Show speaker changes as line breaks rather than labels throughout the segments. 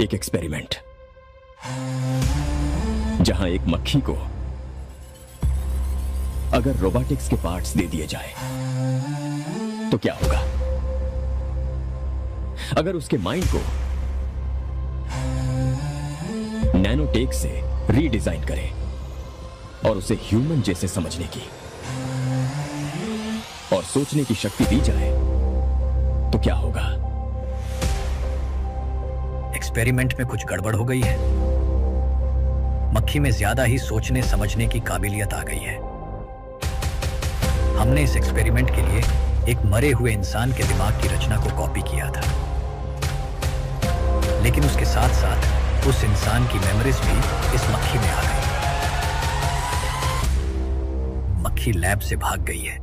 एक एक्सपेरिमेंट जहां एक मक्खी को अगर रोबोटिक्स के पार्ट्स दे दिए जाए तो क्या होगा? अगर उसके माइंड को नैनोटेक से रीडिजाइन करें और उसे ह्यूमन जैसे समझने की और सोचने की शक्ति दी जाए तो क्या होगा?
एक्सपेरिमेंट में कुछ गड़बड़ हो गई है। मक्खी में ज्यादा ही सोचने समझने की काबिलियत आ गई है। हमने इस एक्सपेरिमेंट के लिए एक मरे हुए इंसान के दिमाग की रचना को कॉपी किया था, लेकिन उसके साथ साथ उस इंसान की मेमोरीज भी इस मक्खी में आ गई। मक्खी लैब से भाग गई है।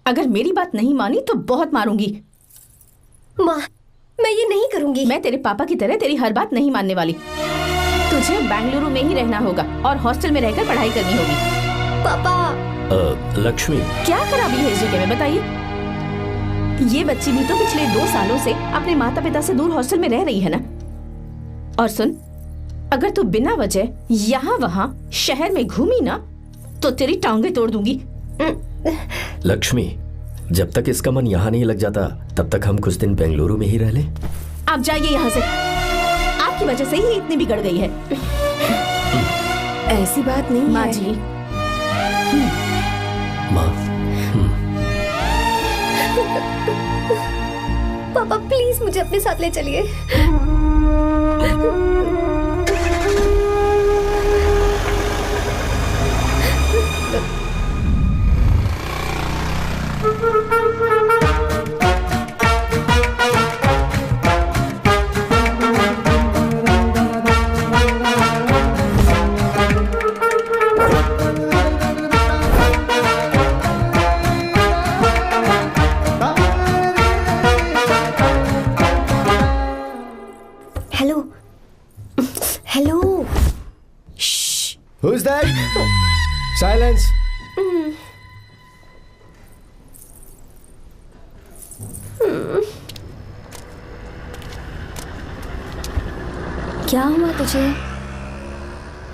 अगर मेरी बात नहीं मानी तो बहुत मारूंगी।
माँ, मैं ये नहीं करूंगी।
मैं तेरे पापा की तरह तेरी हर बात नहीं मानने वाली। तुझे बेंगलुरु में ही रहना होगा और हॉस्टल में रहकर पढ़ाई करनी होगी।
पापा।
लक्ष्मी,
क्या खराबी है इस जगह में बताइए? ये बच्ची भी तो पिछले 2 सालों से अपने माता पिता से दूर हॉस्टल में रह रही है ना। और सुन, अगर तू बिना वजह यहाँ वहाँ शहर में घूमी ना तो तेरी टांगें तोड़ दूंगी।
लक्ष्मी, जब तक इसका मन यहाँ नहीं लग जाता तब तक हम कुछ दिन बेंगलुरु में ही रह लें।
आप जाइए यहाँ से। आपकी वजह से ही इतनी बिगड़ गई है।
ऐसी बात नहीं
माँ
है।
जी।
माँ।
पापा प्लीज मुझे अपने साथ ले चलिए। Hello hello.
Who's that? Silence.
क्या हुआ तुझे?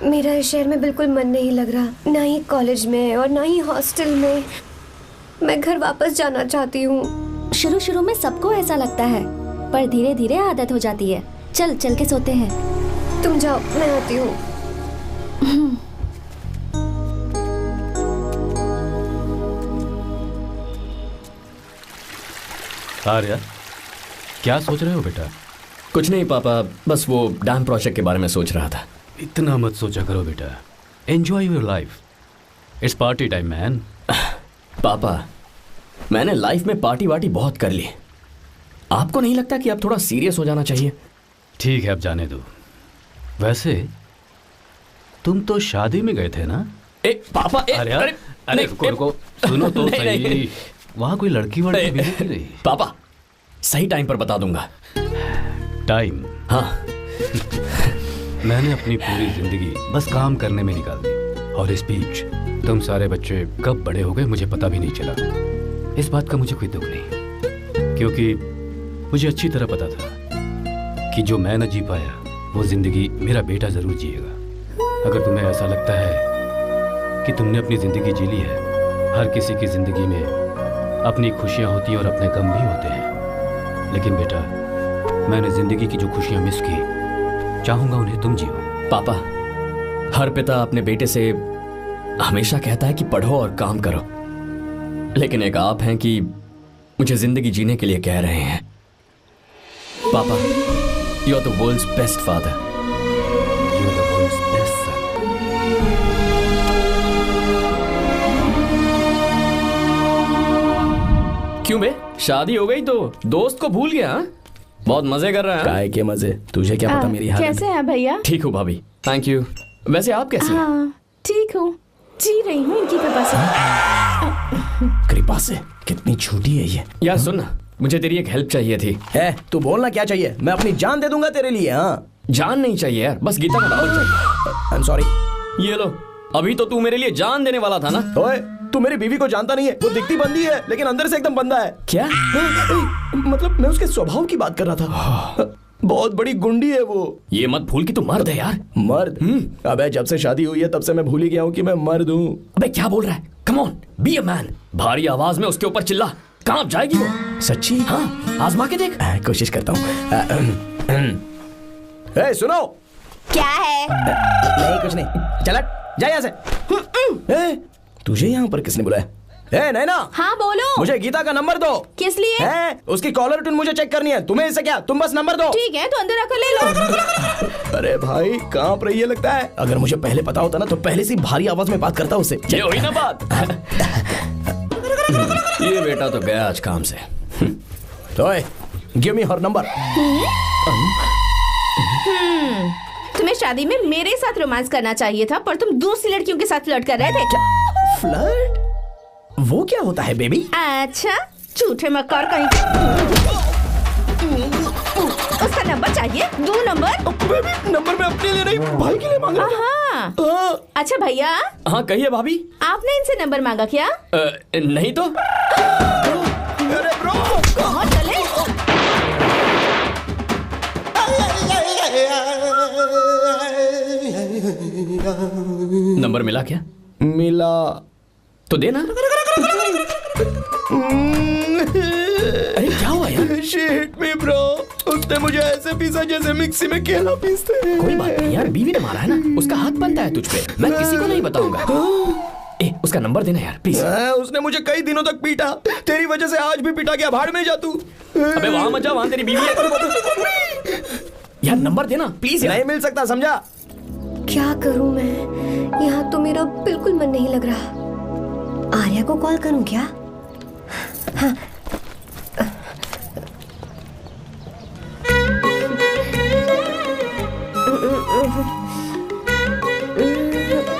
मेरा इस शहर में बिल्कुल मन नहीं लग रहा, ना ही कॉलेज में और ना ही हॉस्टल में। मैं घर वापस जाना चाहती हूँ।
शुरू शुरू में सबको ऐसा लगता है, पर धीरे धीरे आदत हो जाती है। चल चल के सोते हैं।
तुम जाओ, मैं आती हूँ।
आर्या, क्या सोच रहे हो बेटा?
कुछ नहीं पापा, बस वो डैम प्रोजेक्ट के बारे में सोच रहा था।
इतना मत सोचा करो बेटा। Enjoy your life. It's party time man.
पापा, मैंने लाइफ में पार्टी वार्टी बहुत कर ली। आपको नहीं लगता कि अब थोड़ा सीरियस हो जाना चाहिए?
ठीक है, अब जाने दो। वैसे तुम तो शादी में गए थे ना?
पापा,
अरे रुको, सुनो तो सही। वहाँ कोई लड़की वड़की मिली नहीं रही?
पापा, सही टाइम पर बता दूंगा।
टाइम?
हाँ।
मैंने अपनी पूरी जिंदगी बस काम करने में निकाल दी, और इस बीच तुम सारे बच्चे कब बड़े हो गए मुझे पता भी नहीं चला। इस बात का मुझे कोई दुख नहीं, क्योंकि मुझे अच्छी तरह पता था कि जो मैं न जी पाया वो जिंदगी मेरा बेटा जरूर जिएगा। अगर तुम्हें ऐसा लगता है कि तुमने अपनी जिंदगी जी ली है, हर किसी की जिंदगी में अपनी खुशियां होती हैं और अपने गम भी होते हैं, लेकिन बेटा मैंने जिंदगी की जो खुशियां मिस की, चाहूंगा उन्हें तुम जियो।
पापा, हर पिता अपने बेटे से हमेशा कहता है कि पढ़ो और काम करो, लेकिन एक आप हैं कि मुझे जिंदगी जीने के लिए कह रहे हैं। पापा, you are the world's best father.
You are the world's best son.
क्यों बे, शादी हो गई तो दोस्त को भूल गया? बहुत मजे कर रहा है।
काय के मजे, तुझे क्या पता मेरी हालत।
कैसे हैं भैया?
ठीक हूँ भाभी, थैंक यू। वैसे आप कैसे हैं?
हाँ ठीक हूँ, जी रही हूँ इनकी कृपा से।
कृपा से? कितनी झूठी है ये।
यार सुन ना, मुझे तेरी एक हेल्प चाहिए थी।
है, तू बोलना क्या चाहिए? मैं अपनी जान दे दूंगा तेरे लिए। हाँ,
जान नहीं चाहिए यार, बस गीता का नंबर चाहिए।
I am sorry.
ये लो, अभी तो तू मेरे लिए जान देने वाला था ना।
ओए, तू मेरी बीवी को जानता नहीं है। वो दिखती बंदी है लेकिन अंदर से एकदम बंदा है।
क्या?
मतलब मैं उसके स्वभाव की बात कर रहा था। बहुत बड़ी गुंडी है वो।
ये मत भूल कि तू मर्द है यार।
मर्द? अबे जब से शादी हुई है तब से मैं भूल ही गया हूँ कि मैं मर्द हूँ।
अबे क्या बोल रहा है? Come on, be a man. भारी आवाज में उसके ऊपर चिल्ला। कहाँ जाएगी वो?
सच्ची?
हाँ, आजमा के देख।
कोशिश करता हूँ। सुनो।
क्या है?
नहीं कुछ नहीं, चल जा यहाँ से। तुझे यहाँ पर किसने बुलाया? नैना।
हाँ बोलो।
मुझे गीता का नंबर दो।
किस लिए?
उसकी कॉलर ट्यून मुझे चेक करनी है। तुम्हें इससे क्या, तुम बस नंबर दो।
ठीक है तो अंदर आकर ले लो।
अरे भाई कांप रही है लगता है। अगर मुझे पहले पता होता ना तो पहले से भारी आवाज में बात करता उससे।
ये हुई ना बात। ये बेटा तो गया आज काम से।
ओए, गिव मी हर नंबर।
तुम्हें शादी में मेरे साथ रोमांस करना चाहिए था, पर तुम दूसरी लड़कियों के साथ फ्लर्ट कर रहे थे।
फ्लर्ट? वो क्या होता है बेबी?
अच्छा, झूठे मक्कार कहीं। उसका नंबर चाहिए? दो नंबर।
बेबी नंबर मैं अपने लिए नहीं भाई के लिए मांग रहा हूं।
हाँ। अच्छा भैया।
हाँ कहिए भाभी।
आपने इनसे नंबर मांगा क्या?
नहीं तो।
अरे ब्रो,
कहाँ चले?
नंबर मिला क्या?
मिला
तो देना। अरे क्या हुआ यार?
She hit me bro। उसने मुझे ऐसे पीसा जैसे मिक्सी में केला पीसते हैं।
कोई बात नहीं यार, बीवी ने मारा है ना, उसका हाथ बनता है तुझ पे। मैं किसी को नहीं बताऊंगा। उसका नंबर देना यार प्लीज।
उसने मुझे कई दिनों तक पीटा। तेरी वजह से आज भी पीटा गया। भाड़ में जा तू।
अबे वहां मत जा, वहां तेरी बीवी है। यार नंबर देना प्लीज यार।
नहीं मिल सकता, समझा?
क्या करूं मैं? यहाँ तो मेरा बिल्कुल मन नहीं लग रहा। आर्या को कॉल करूं क्या? हाँ।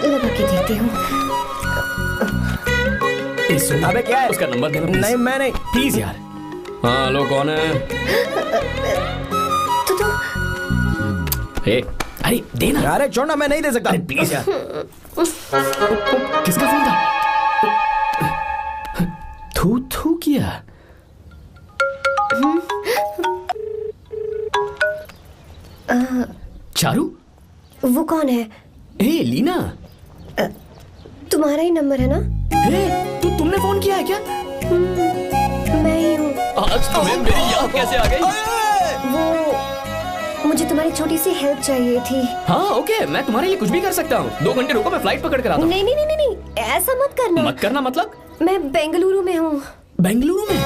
लगा के देती हूँ।
अबे क्या है?
उसका नंबर देना
नहीं मैं नहीं।
प्लीज यार। हाँ हेलो, कौन है?
तो
अरे देना।
अरे छोड़ना, मैं नहीं दे सकता।
अरे प्लीज यार। किसका फोन था? थू थू किया। चारू?
वो कौन है?
लीना।
तुम्हारा ही नंबर है ना?
तुमने फोन किया है क्या?
मैं ही हूँ।
आज तुम्हें मेरी याद कैसे आ गई?
वो मुझे तुम्हारी छोटी सी हेल्प चाहिए थी।
हाँ ओके, मैं तुम्हारे लिए कुछ भी कर सकता हूँ। 2 घंटे रुको, मैं फ्लाइट पकड़ कर आता हूँ।
नहीं, ऐसा मत करना।
मत करना मतलब?
मैं बेंगलुरु में हूँ।
बेंगलुरु में?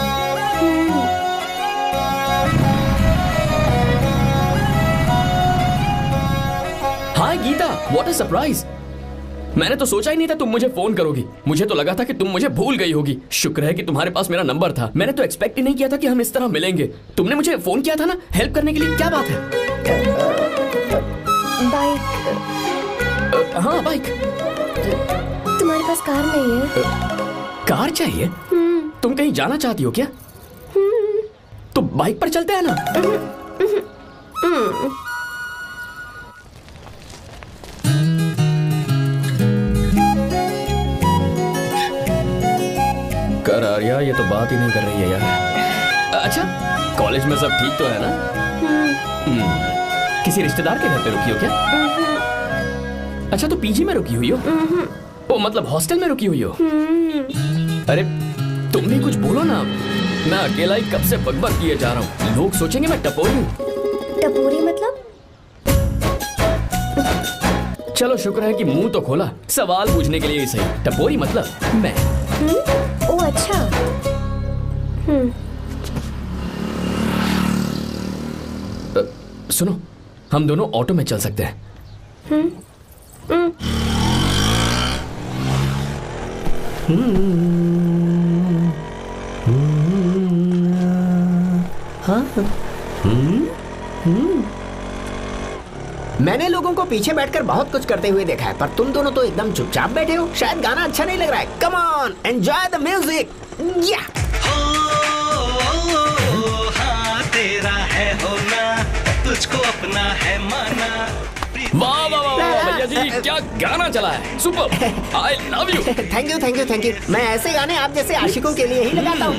हाय गीता, व्हाट अ सरप्राइज। मैंने तो सोचा ही नहीं था तुम मुझे फोन करोगी। मुझे तो लगा था कि तुम मुझे भूल गई होगी। शुक्र है कि तुम्हारे पास मेरा नंबर था। मैंने तो एक्सपेक्ट ही नहीं किया था कि हम इस तरह मिलेंगे। तुमने मुझे फोन किया था ना हेल्प करने के लिए। क्या बात है?
बाइक।
हाँ बाइक।
तुम्हारे पास कार नहीं है?
कार चाहिए? तुम कहीं जाना चाहती हो क्या? तो बाइक पर चलते हैं ना। कर आर्या, ये तो बात ही नहीं कर रही है यार। अच्छा, कॉलेज में सब ठीक तो है ना? किसी रिश्तेदार के घर पे रुकी हो क्या? अच्छा, तो पीजी में रुकी हुई हो? ओ मतलब हॉस्टल में रुकी हुई हो? अरे तुम भी कुछ बोलो ना। मैं अकेला ही कब से बकबक किए जा रहा हूँ। लोग सोचेंगे मैं टपोरी हूँ।
टपोरी मतलब?
चलो शुक्र है कि मुंह तो खोला। सवाल पूछने के लिए ही सही। टपोरी मतलब मैं।
ओ अच्छा।
सुनो, हम दोनों ऑटो में चल सकते हैं।
मैंने लोगों को पीछे बैठकर बहुत कुछ करते हुए देखा है, पर तुम दोनों तो एकदम चुपचाप बैठे हो। शायद गाना अच्छा नहीं लग रहा है। Come on, enjoy the music. या
हाँ तेरा है होना, तुझको अपना है माना।
वाह वाह वाह वाह, भैया जी क्या गाना चला है, super, I love you.
Thank you thank you thank you. मैं ऐसे गाने आप जैसे आशिकों के लिए ही लगाता हूँ।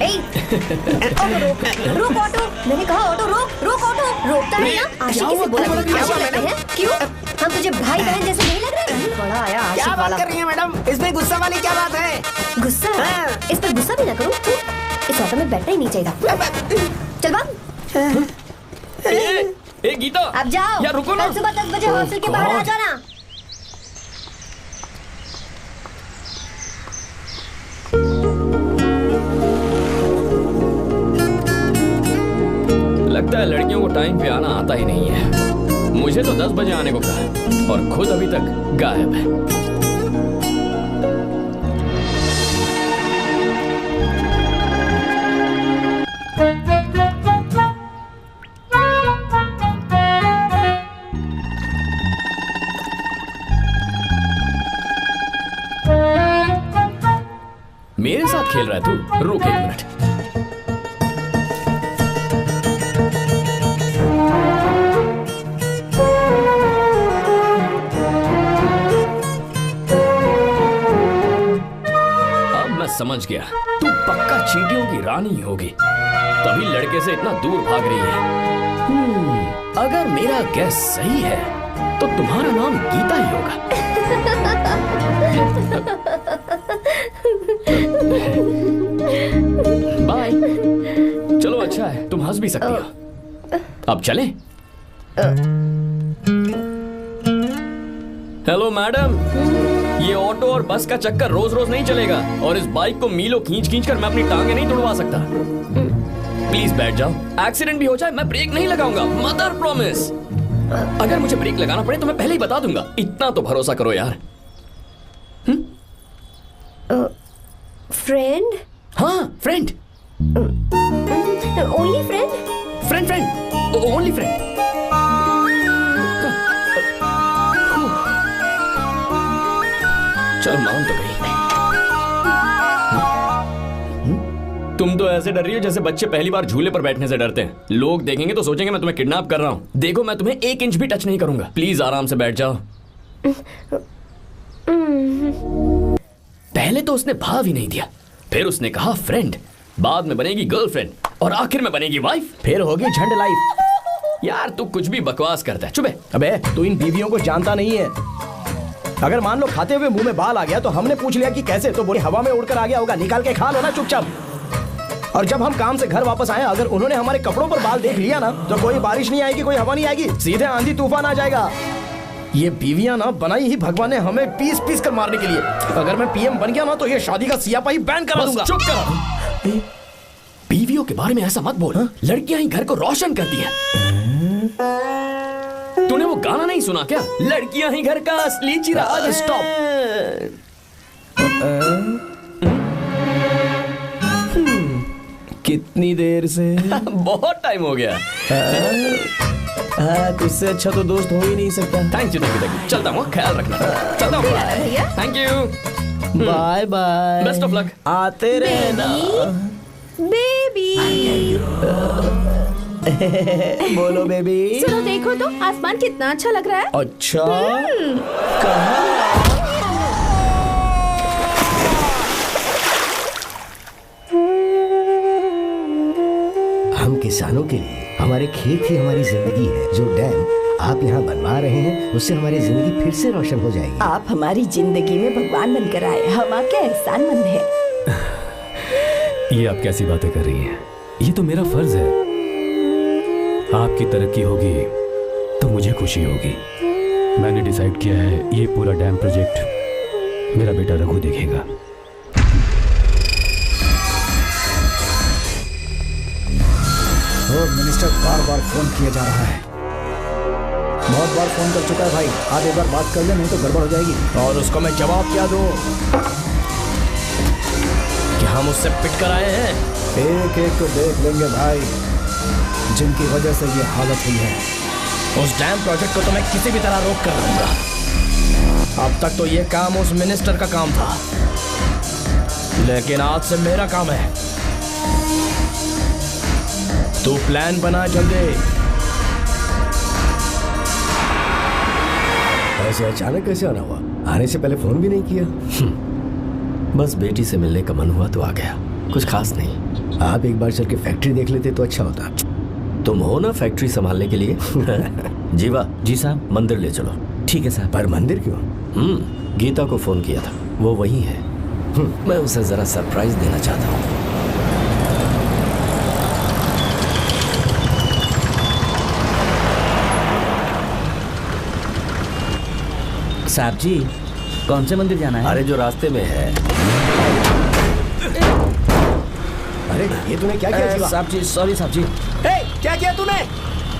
रोक ऑटो, मैंने कहा ऑटो रोक, रोक ऑटो। रोकता है ना, आशिकी से बोला आशिक लगते हैं। क्यों हम तुझे भाई बहन जैसे नहीं लग रहे? बड़ा आया आशिक
क्या
वाला।
बात कर रही है मैडम, इसमें गुस्सा वाली क्या बात है?
गुस्सा?
हाँ।
इस पर गुस्सा भी ना करूं। इस ऑटो में बैठना ही नहीं चाहिए था। चल भाग।
ए गीता,
अब जाओ।
यार रुको ना।
कल सुबह 10 बजे हॉस्टल के बाहर आ जाना।
लगता है लड़कियों को टाइम पे आना आता ही नहीं है। मुझे तो 10 बजे आने को कहा और खुद अभी तक गायब है। मेरे साथ खेल रहा है तू? रुक एक मिनट। अब मैं समझ गया, तू पक्का चींटियों की रानी होगी, तभी लड़के से इतना दूर भाग रही है। अगर मेरा गैस सही है तो तुम्हारा नाम गीता ही होगा। बाय। चलो अच्छा है, तुम हंस भी सकती हो। अब चलें? हेलो मैडम, ये ऑटो और बस का चक्कर रोज रोज नहीं चलेगा और इस बाइक को मीलों खींच खींच कर मैं अपनी टांगे नहीं तुड़वा सकता। प्लीज बैठ जाओ, एक्सीडेंट भी हो जाए मैं ब्रेक नहीं लगाऊंगा, मदर प्रॉमिस। अगर मुझे ब्रेक लगाना पड़े तो मैं पहले ही बता दूंगा, इतना तो भरोसा करो यार।
फ्रेंड?
हाँ friend.
Only friend?
Friend friend, only friend. चल मान तो गई। तुम तो ऐसे डर रही हो जैसे बच्चे पहली बार झूले पर बैठने से डरते हैं। लोग देखेंगे तो सोचेंगे मैं तुम्हें किडनैप कर रहा हूँ। देखो मैं तुम्हें 1 इंच भी टच नहीं करूंगा, प्लीज आराम से बैठ जाओ। पहले तो उसने भाव ही नहीं दिया, फिर उसने कहा फ्रेंड, बाद में बनेगी गर्लफ्रेंड और आखिर में बनेगी वाइफ,
फिर होगी झंड लाइफ।
यार तू कुछ भी बकवास करता है, चुप है।
अबे तू इन बीवियों को जानता नहीं है। अगर मान लो खाते हुए मुंह में बाल आ गया तो हमने पूछ लिया कि कैसे, तो बोली हवा में उड़कर आ गया होगा, निकाल के खा लो ना चुपचाप। और जब हम काम से घर वापस आए, अगर उन्होंने हमारे कपड़ों पर बाल देख लिया ना तो कोई बारिश नहीं आएगी, कोई हवा नहीं आएगी, सीधे आंधी तूफान आ जाएगा। ये बीवियां ना बनाई ही भगवान ने हमें पीस पीस कर मारने के लिए। अगर मैं पीएम बन गया ना तो ये शादी का सियापाही बैन करा दूंगा।
चुप कर। बीवियों के बारे में ऐसा मत बोल, लड़कियां ही घर को रोशन करती हैं। तूने वो गाना नहीं सुना क्या, लड़कियां ही घर का असली चिराग। स्टॉप।
कितनी देर से?
बहुत टाइम हो गया।
तुझसे अच्छा तो दोस्त हो ही नहीं सकता।
Thank you thank you. चलता हूँ, ख्याल रखना। चलता हूँ। Thank you.
Bye bye.
Best of luck.
आते रहना
बेबी।
बोलो बेबी।
सुनो देखो तो आसमान कितना अच्छा लग रहा है।
अच्छा कहाँ?
हम किसानों के लिए हमारे खेत ही हमारी जिंदगी है। जो डैम आप यहाँ बनवा रहे हैं उससे हमारी जिंदगी फिर से रोशन हो जाएगी।
आप हमारी जिंदगी में भगवान बनकर आए, हम आपके एहसानमंद हैं।
ये आप कैसी बातें कर रही हैं? ये तो मेरा फर्ज है। आपकी तरक्की होगी तो मुझे खुशी होगी। मैंने डिसाइड किया है ये पूरा डैम प्रोजेक्ट मेरा बेटा रघु देखेगा।
मिनिस्टर बार बार फोन किया जा रहा है। बहुत बार फोन कर चुका है भाई, आप एक बार बात कर ले, नहीं तो गड़बड़ हो जाएगी।
और उसको मैं जवाब क्या दूं कि हम उससे पिट कर आए हैं?
एक एक को देख लेंगे भाई, जिनकी वजह से ये हालत हुई है।
उस डैम प्रोजेक्ट को तो मैं किसी भी तरह रोक कर रहूंगा। अब तक तो ये काम उस मिनिस्टर का काम था, लेकिन आज से मेरा काम है। तू प्लान बना जल्दी।
ऐसे अचानक कैसे आना हुआ? आने से पहले फोन भी नहीं किया?
बस बेटी से मिलने का मन हुआ तो आ गया, कुछ खास नहीं।
आप एक बार चल के फैक्ट्री देख लेते तो अच्छा होता।
तुम हो ना फैक्ट्री संभालने के लिए। जीवा।
जी साहब।
मंदिर ले चलो।
ठीक है साहब।
पर मंदिर क्यों?
गीता को फोन किया था, वो वही है। मैं उसे जरा सरप्राइज देना चाहता हूँ।
साहब जी, कौन से मंदिर जाना है?
अरे जो रास्ते में है।
अरे ये तूने क्या किया?
साहब जी सॉरी साहब जी।
क्या किया तूने?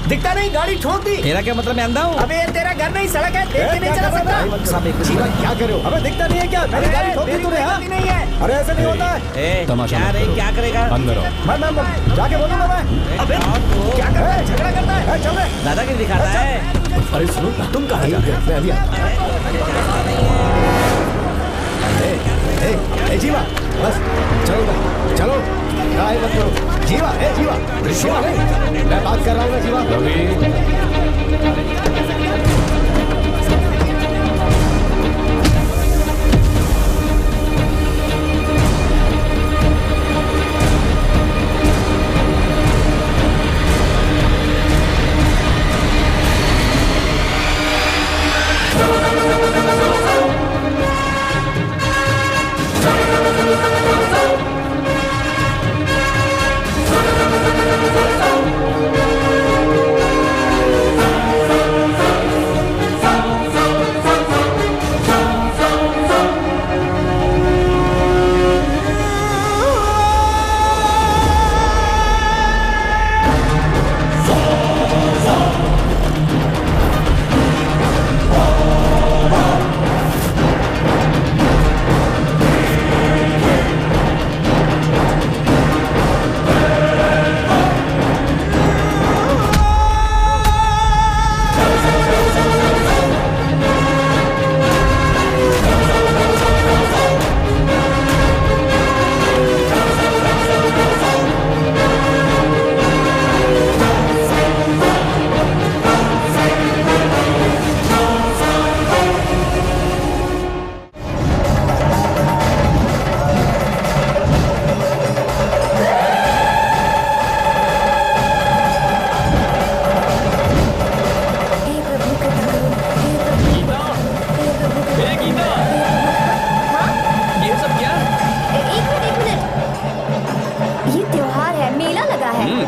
दिखता नहीं, गाड़ी ठोक दी।
तेरा क्या मतलब, मैं अंधा हूँ?
अबे ये तेरा घर नहीं, सड़क है, देख के नहीं चला सकता।
साहब एक
जीवा क्या करे हो? अबे दिखता नहीं है क्या? मेरी गाड़ी ठोक दी तूने? हाँ
नहीं है।
अरे ऐसे नहीं होता है।
तमाशा
क्या
मत
रे,
करो।
क्या करेगा?
अंदर आओ।
मैं जाके बोलूंगा मैं।
अबे क्या कर रहा है? झगड़ा करता है?
चल रहे
दादागिरी दिखाता है।
अरे सुनो, तुम कहाँ जा रहे हो?
मैं अभी
ए जीवा बस चलो चलो ट्राई मत करो। जीवा जीवा जीवा नहीं, मैं बात कर रहा हूँ ना जीवा।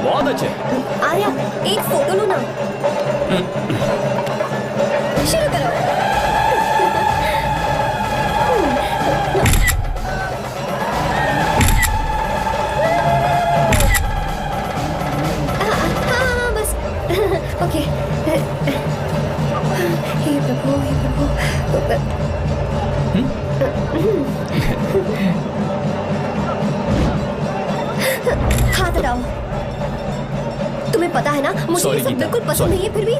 बहुत अच्छे।
आर्या एक फोटो लो ना। शुरू करो। हाँ बस ओके। हे प्रभु हे प्रभु। हाथ हटाओ। तुम्हें पता है ना मुझे ये सब बिल्कुल पसंद नहीं है, फिर भी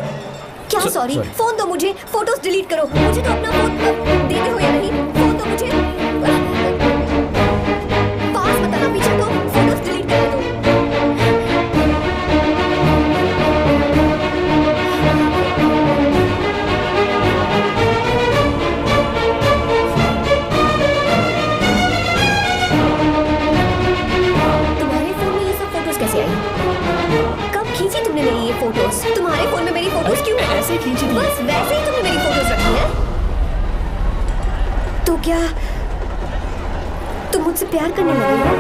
क्या सॉरी? फोन दो मुझे, फोटोज डिलीट करो। मुझे तो अपना फोन देते हो या नहीं? फोन दो मुझे। पास बताना, पीछे तो फोटोज डिलीट कर दो। तुम्हारे फोन में ये सब फोटोज कैसे आई? कब खींची तुमने मेरी ये फोटोज? तुम्हारे फोन में मेरी फोटोज क्यों ऐसे खींची थी? बस वैसे ही तुमने मेरी फोटोज रखी हैं। तो क्या तुम मुझसे प्यार करने लगे हो?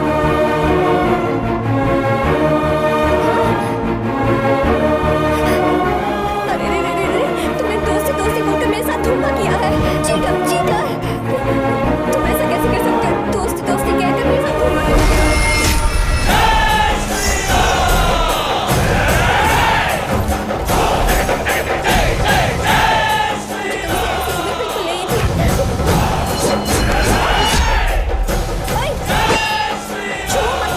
अरे रे रे रे रे, तुमने दोस्ती दोस्ती बोलकर मेरे साथ धोखा किया है। चीटर चीटर, तुम ऐसा कैसे कर सकते हो? दोस्ती दोस्ती कहकर मेरे साथ धोखा किया। छुओ मत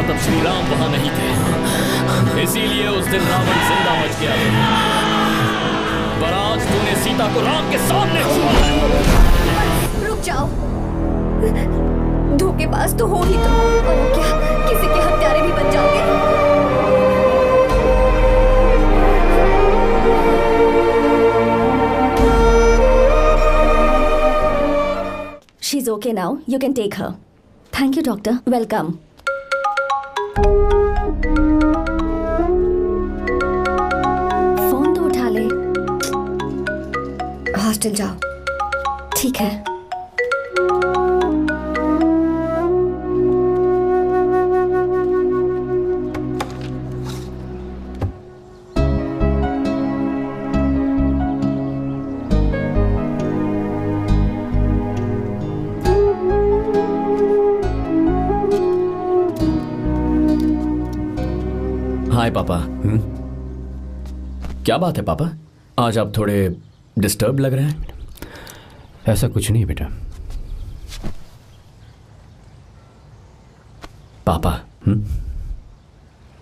तब श्री राम वहां नहीं थे, इसीलिए उस दिन रावण जिंदा बच गया। पर आज तूने सीता को राम के सामने छुआ है।
रुक जाओ, धोखेबाज तो हो ही तुम, और क्या किसी के हत्यारे भी बन जाओगे?
She's okay now. You can take her. Thank you, doctor. Welcome. Phone तो उठा ले।
हॉस्टल जाओ।
ठीक है।
हाय पापा। क्या बात है पापा, आज आप थोड़े डिस्टर्ब लग रहे हैं।
ऐसा कुछ नहीं बेटा।
पापा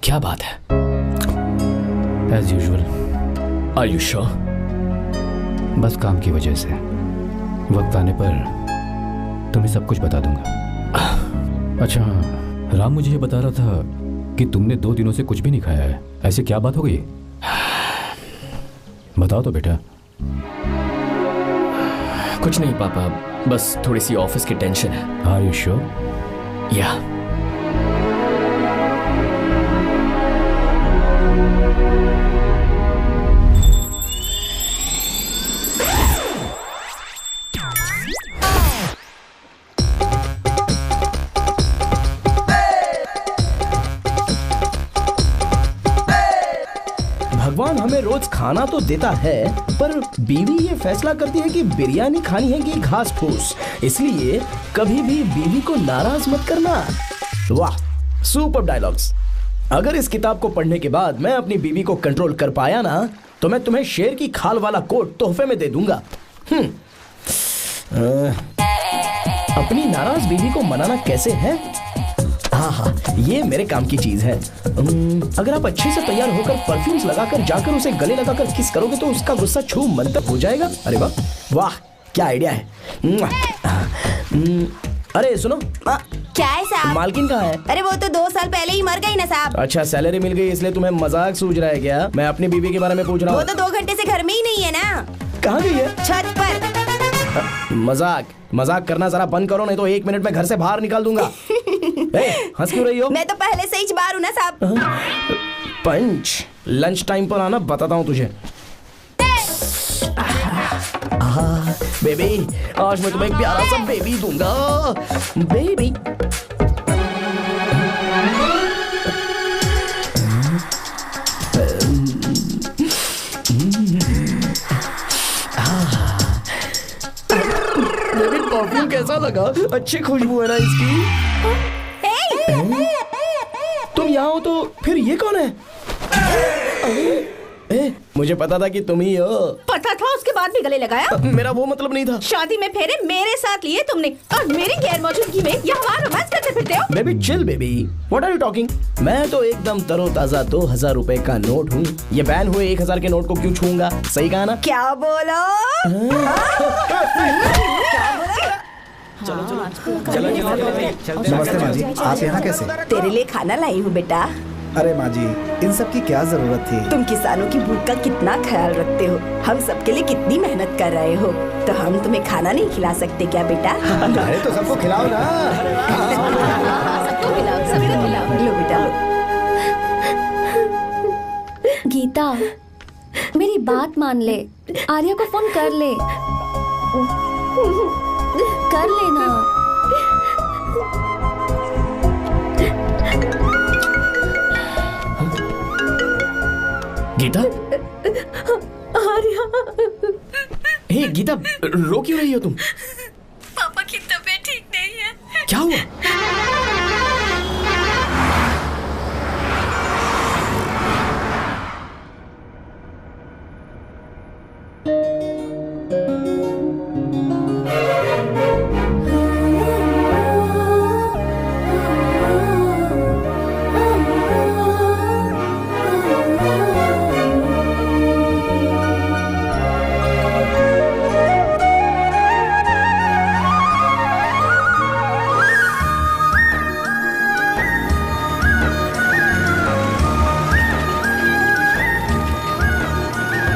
क्या बात है?
As usual.
Are you sure?
बस काम की वजह से वक्त आने पर तुम्हें सब कुछ बता दूंगा। अच्छा हाँ, राम मुझे ये बता रहा था कि तुमने 2 दिनों से कुछ भी नहीं खाया है। ऐसे क्या बात हो गई? बताओ तो बेटा।
कुछ नहीं पापा, बस थोड़ी सी ऑफिस की टेंशन है।
Are you sure?
या।
भगवान हमें रोज खाना तो देता है, पर बीवी ये फैसला करती है कि बिरयानी खानी है कि घास फूस। इसलिए कभी भी बीवी को नाराज मत करना। वाह, सुपर डायलॉग्स। अगर इस किताब को पढ़ने के बाद मैं अपनी बीवी को कंट्रोल कर पाया ना, तो मैं तुम्हें शेर की खाल वाला कोट तोहफे में दे दूंगा। अपनी नाराज बीवी को मनाना कैसे है? हाँ, ये मेरे काम की चीज है। अगर आप अच्छे से तैयार होकर परफ्यूम्स लगाकर जाकर उसे गले लगाकर किस करोगे तो उसका गुस्सा छू मंतक हो जाएगा। अरे वाह वाह, क्या आइडिया है। अरे सुनो।
क्या है साहब?
मालकिन कहाँ है?
अरे वो तो 2 साल पहले ही मर गई ना साहब।
अच्छा, सैलरी मिल गई इसलिए तुम्हें मजाक सूझ रहा है क्या? मैं अपनी बीवी के बारे में पूछ रहा हूँ।
वो तो 2 घंटे से घर में ही नहीं है ना।
कहाँ गई है?
छत पर।
मजाक करना जरा बंद करो, नहीं तो 1 मिनट में घर से बाहर निकाल दूंगा। हंस क्यों रही हो?
मैं तो पहले से ही बाहर हूँ ना साहब।
पंच, लंच टाइम पर आना, बताता हूँ तुझे। बेबी, आज मैं तुम्हें एक प्यारा सा बेबी दूंगा। बेबी परफ्यूम कैसा लगा? अच्छी खुशबू है ना इसकी। तुम यहाँ हो तो फिर ये कौन है? मुझे पता था कि तुम ही हो।
पता था उसके बाद भी गले लगाया?
मेरा वो मतलब नहीं था।
शादी में फेरे मेरे साथ लिए तुमने और मेरी गैर मौजूदगी में यहाँ रोमांस करते फिरते हो।
Baby chill baby, what are you talking? मैं तो एकदम तरोताजा 2000 रुपए का नोट हूँ। ये बैन हुए 1000 के नोट को क्यों छूंगा? सही कहा ना?
क्या बोलो?
चलो चलो
नमस्ते माँ जी, आप यहाँ कैसे?
तेरे लिए खाना लाई हूँ बेटा।
अरे माँ जी, इन सब की क्या जरूरत थी?
तुम किसानों की भूख का कितना ख्याल रखते हो, हम सबके लिए कितनी मेहनत कर रहे हो, तो हम तुम्हें खाना नहीं खिला सकते क्या बेटा?
अरे तो सबको खिलाओ ना।
सबको खिलाओ, सबको खिलाओ।
लो बेटा लो।
गीता, मेरी बात मान ले, आर्या को फोन कर ले, कर लेना।
गीता,
आर्या,
हे गीता, रो क्यों रही हो तुम?
पापा की तबीयत ठीक नहीं है।
क्या हुआ?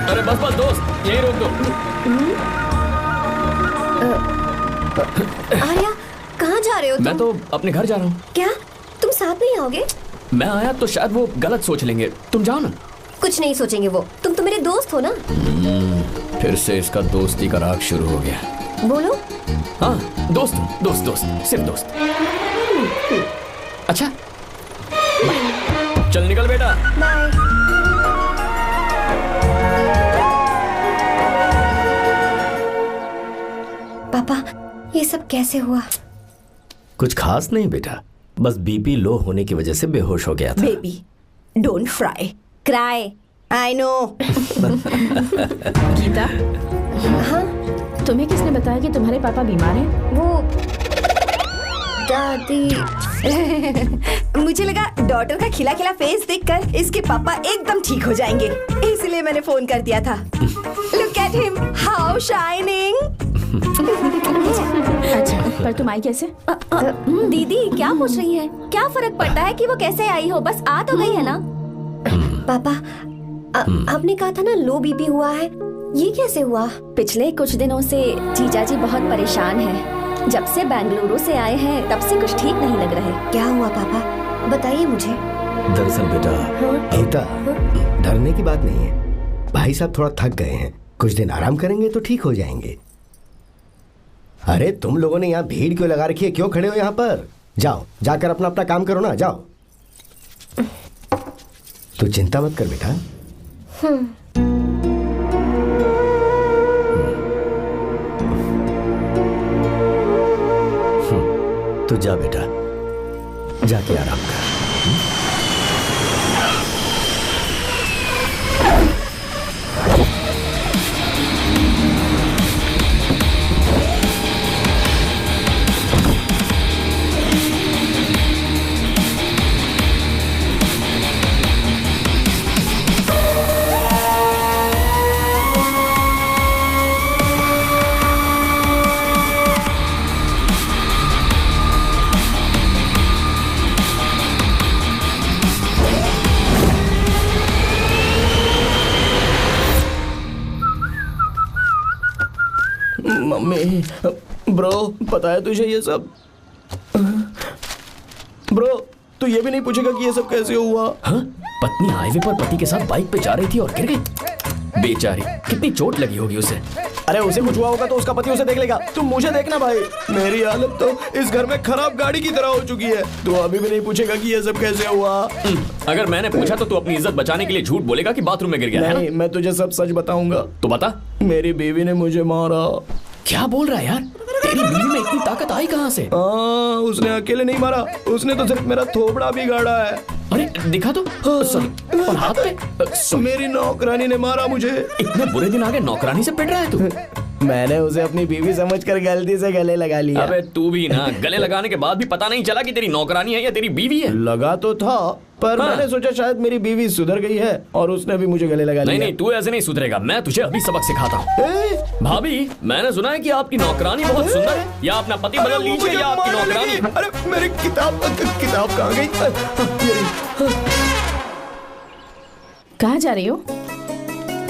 अरे बस बस दोस्त, यही रोक दो।
आर्या, कहाँ जा रहे हो तुम?
मैं तो अपने घर जा रहा हूँ।
क्या तुम साथ नहीं आओगे?
मैं आया तो शायद वो गलत सोच लेंगे, तुम जाओ ना।
कुछ नहीं सोचेंगे वो, तुम तो मेरे दोस्त हो ना।
फिर से इसका दोस्ती का राग शुरू हो गया।
बोलो।
हाँ, दोस्त दोस्त दोस्त, सिर्फ दोस्त। अच्छा बाय। चल निकल बेटा।
बाय। पापा, ये सब कैसे हुआ?
कुछ खास नहीं बेटा, बस बीपी लो होने की वजह से बेहोश हो गया था।
Baby, don't fry, cry, I know.
Geeta,
हाँ?
तुम्हें किसने बताया कि तुम्हारे पापा बीमार हैं?
वो दादी।
मुझे लगा डॉटर का खिला खिला फेस देखकर इसके पापा एकदम ठीक हो जाएंगे, इसलिए मैंने फोन कर दिया था। Look at him, how shining.
अच्छा, पर तुम आई कैसे?
दीदी क्या पूछ रही है? क्या फर्क पड़ता है कि वो कैसे आई हो, बस आ तो गई है ना।
पापा, आपने कहा था ना लो बीपी हुआ है, ये कैसे हुआ?
पिछले कुछ दिनों से जीजा जी बहुत परेशान हैं। जब से बेंगलुरु से आए हैं तब से कुछ ठीक नहीं लग रहे।
क्या हुआ पापा, बताइए मुझे।
दरअसल बेटा, गीता, डरने की बात नहीं है। भाई साहब थोड़ा थक गए हैं, कुछ दिन आराम करेंगे तो ठीक हो जाएंगे। अरे तुम लोगों ने यहाँ भीड़ क्यों लगा रखी है? क्यों खड़े हो यहाँ पर? जाओ, जाकर अपना अपना काम करो ना, जाओ। तू चिंता मत कर बेटा। तू जा बेटा, जाके आराम कर।
मम्मी, ब्रो, पता है तुझे ये सब? ब्रो, तू ये भी नहीं पूछेगा कि ये सब कैसे हुआ?
हाँ? पत्नी हाईवे पर पति के साथ बाइक पे जा रही थी और गिर गई। बेचारी, कितनी चोट लगी होगी उसे।
अरे उसे कुछ हुआ होगा तो उसका पति उसे देख लेगा, तुम मुझे देखना भाई। मेरी हालत तो इस घर में खराब गाड़ी की तरह हो चुकी है। तू अभी भी नहीं पूछेगा कि ये सब कैसे हुआ?
अगर मैंने पूछा तो तू अपनी इज्जत बचाने के लिए झूठ बोलेगा कि बाथरूम में गिर गया है
नहीं, मैं तुझे सब सच बताऊंगा।
तो बता।
मेरी बीवी ने मुझे मारा।
क्या बोल रहा है यार? तेरी बीवी में इतनी ताकत आई कहाँ से?
उसने अकेले नहीं मारा, उसने तो सिर्फ मेरा थोबड़ा बिगाड़ा है।
अरे दिखा तो। सॉरी। और हाथ पे?
मेरी नौकरानी ने मारा मुझे।
इतने बुरे दिन आ गए, नौकरानी से पिट रहा है तू?
मैंने उसे अपनी बीवी समझकर गलती से गले लगा लिया।
अबे तू भी ना, गले लगाने के बाद भी पता नहीं चला कि तेरी नौकरानी है या तेरी बीवी है?
लगा तो था, पर
हाँ।
मैंने सोचा शायद मेरी बीवी सुधर गई है और उसने भी मुझे गले लगा लिया।
नहीं, तू ऐसे नहीं सुधरेगा, मैं तुझे अभी सबक सिखाता हूँ। भाभी, मैंने सुना है कि आपकी नौकरानी बहुत सुंदर है, या अपना पति बदल लीजिए या आपकी नौकरानी।
अरे मेरी किताब कहाँ गई?
कहाँ जा रही हो?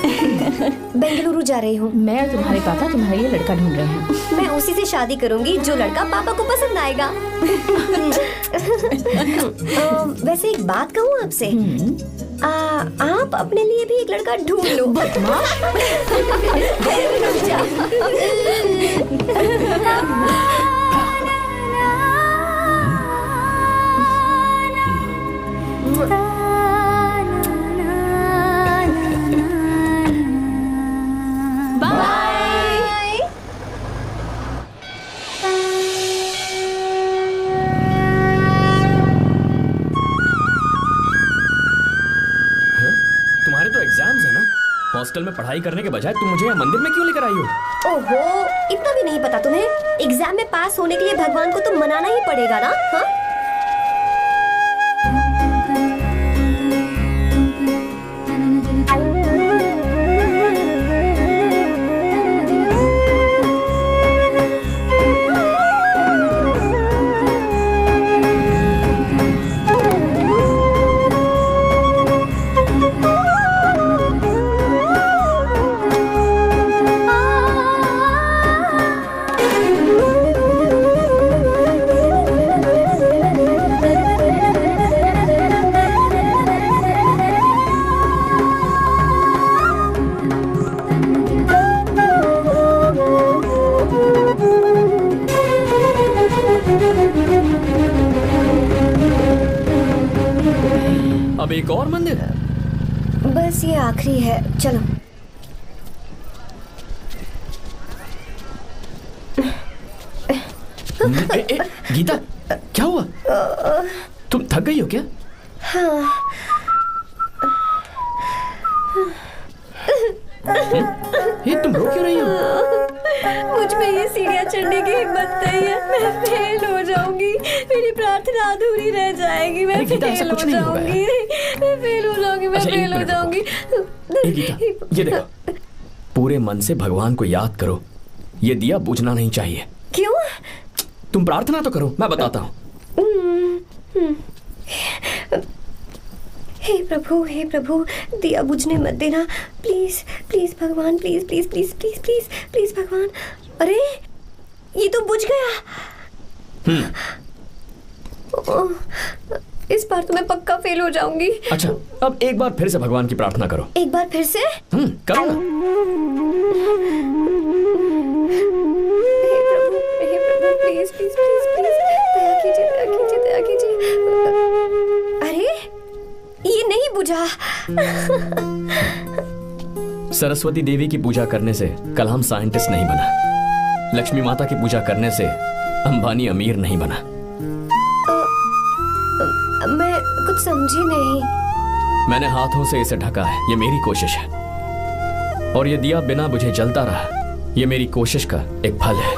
बेंगलुरु जा रही हूँ।
मैं और तुम्हारे पापा तुम्हारे लिए लड़का ढूंढ रहे हैं।
मैं उसी से शादी करूंगी जो लड़का पापा को पसंद आएगा। वैसे एक बात कहूँ आपसे, आप अपने लिए भी एक लड़का ढूंढ लो।
बदमाश।
हॉस्टल में पढ़ाई करने के बजाय तुम मुझे यहाँ मंदिर में क्यों लेकर आई हो?
ओहो, इतना भी नहीं पता तुम्हें? एग्जाम में पास होने के लिए भगवान को तो मनाना ही पड़ेगा ना? हाँ?
अब एक और मंदिर?
बस ये आखिरी है, चलो।
गीता, क्या हुआ? तुम थक गई हो क्या?
हाँ।
ये तुम रो क्यों रही हो?
मुझ में ये सीढ़ियाँ चढ़ने की हिम्मत नहीं है। मैं फेल हो जाऊंगी, मेरी प्रार्थना अधूरी रह जाएगी। मैं फेल हो जाऊंगी, मैं फेल हो जाऊंगी, मैं फेल हो जाऊंगी।
गीता, ये देखो, पूरे मन से भगवान को याद करो। ये दिया बुझना नहीं चाहिए।
क्यों?
तुम प्रार्थना तो करो, मैं बताता हूँ।
हे प्रभु, दिया बुझने मत देना, प्लीज प्लीज भगवान, please please please please please please भगवान। अरे ये तो बुझ गया। इस बार तो मैं पक्का फेल हो जाऊंगी।
अच्छा, अब एक बार फिर से भगवान की प्रार्थना करो।
एक बार फिर से?
करो ना।
हे प्रभु, प्लीज प्लीज प्लीज प्लीज, दया कीजिए, दया कीजिए, दया कीजिए। अरे ये नहीं बुझा।
सरस्वती देवी की पूजा करने से कलाम साइंटिस्ट नहीं बना। लक्ष्मी माता की पूजा करने से अंबानी अमीर नहीं बना।
मैं कुछ समझी नहीं।
मैंने हाथों से इसे ढका है, ये मेरी कोशिश है। और ये दिया बिना बुझे जलता रहा, ये मेरी कोशिश का एक फल है।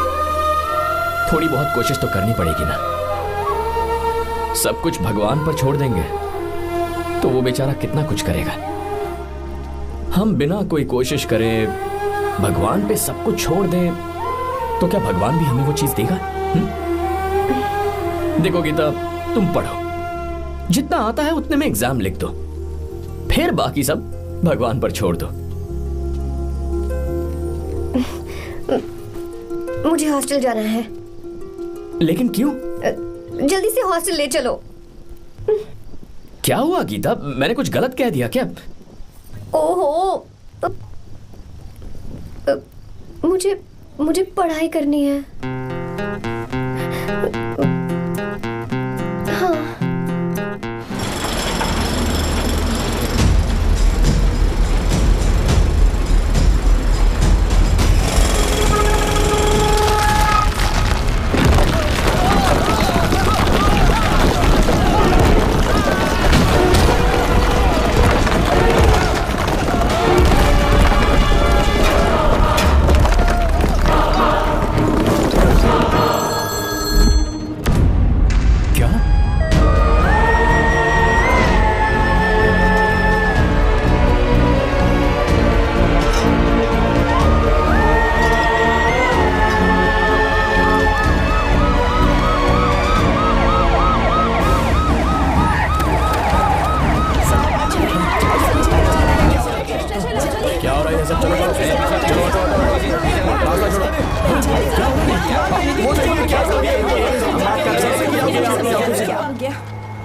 थोड़ी बहुत कोशिश तो करनी पड़ेगी ना। सब कुछ भगवान पर छोड़ देंगे तो वो बेचारा कितना कुछ करेगा। हम बिना कोई कोशिश करे भगवान पे सब कुछ छोड़ दें तो क्या भगवान भी हमें वो चीज देगा? देखो गीता, तुम पढ़ो, जितना आता है उतने में एग्जाम लिख दो, फिर बाकी सब भगवान पर छोड़ दो।
मुझे हॉस्टल जाना है।
लेकिन क्यों?
जल्दी से हॉस्टल ले चलो।
क्या हुआ गीता, मैंने कुछ गलत कह दिया क्या?
ओहो, मुझे पढ़ाई करनी है। हाँ।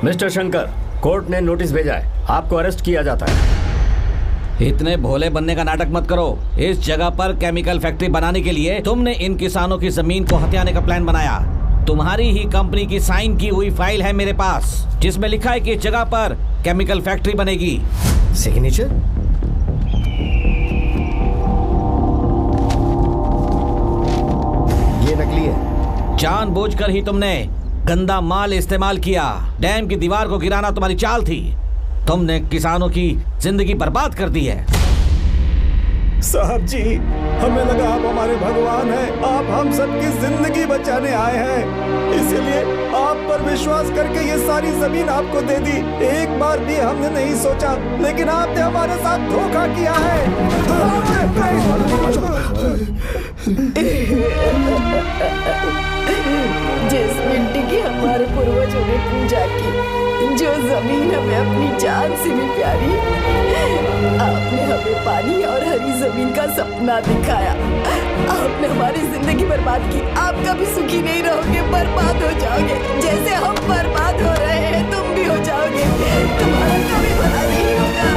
मिस्टर शंकर, कोर्ट ने नोटिस भेजा है, आपको अरेस्ट किया जाता है।
इतने भोले बनने का नाटक मत करो। इस जगह पर केमिकल फैक्ट्री बनाने के लिए तुमने इन किसानों की जमीन को हथियाने का प्लान बनाया। तुम्हारी ही कंपनी की साइन की हुई फाइल है मेरे पास, जिसमें लिखा है कि इस जगह पर केमिकल फैक्ट्री बनेगी।
सिग्नेचर? ये नकली है।
जानबूझकर ही तुमने गंदा माल इस्तेमाल किया। डैम की दीवार को गिराना तुम्हारी चाल थी। तुमने किसानों की जिंदगी बर्बाद कर दी है।
साहब जी, हमें लगा आप हमारे भगवान हैं, आप हम सबकी जिंदगी बचाने आए हैं, इसीलिए आप पर विश्वास करके ये सारी जमीन आपको दे दी। एक बार भी हमने नहीं सोचा, लेकिन आपने हमारे साथ धोखा किया है।
जिस मिट्टी की हमारे पूर्वजों ने पूजा की, जो जमीन हमें अपनी जान से भी प्यारी, आपने हमें पानी और हरी जमीन का सपना दिखाया। आपने हमारी जिंदगी बर्बाद की। आप कभी सुखी नहीं रहोगे, बर्बाद हो जाओगे। जैसे हम बर्बाद हो रहे हैं, तुम भी हो जाओगे। तुम्हारा कभी भला नहीं होगा।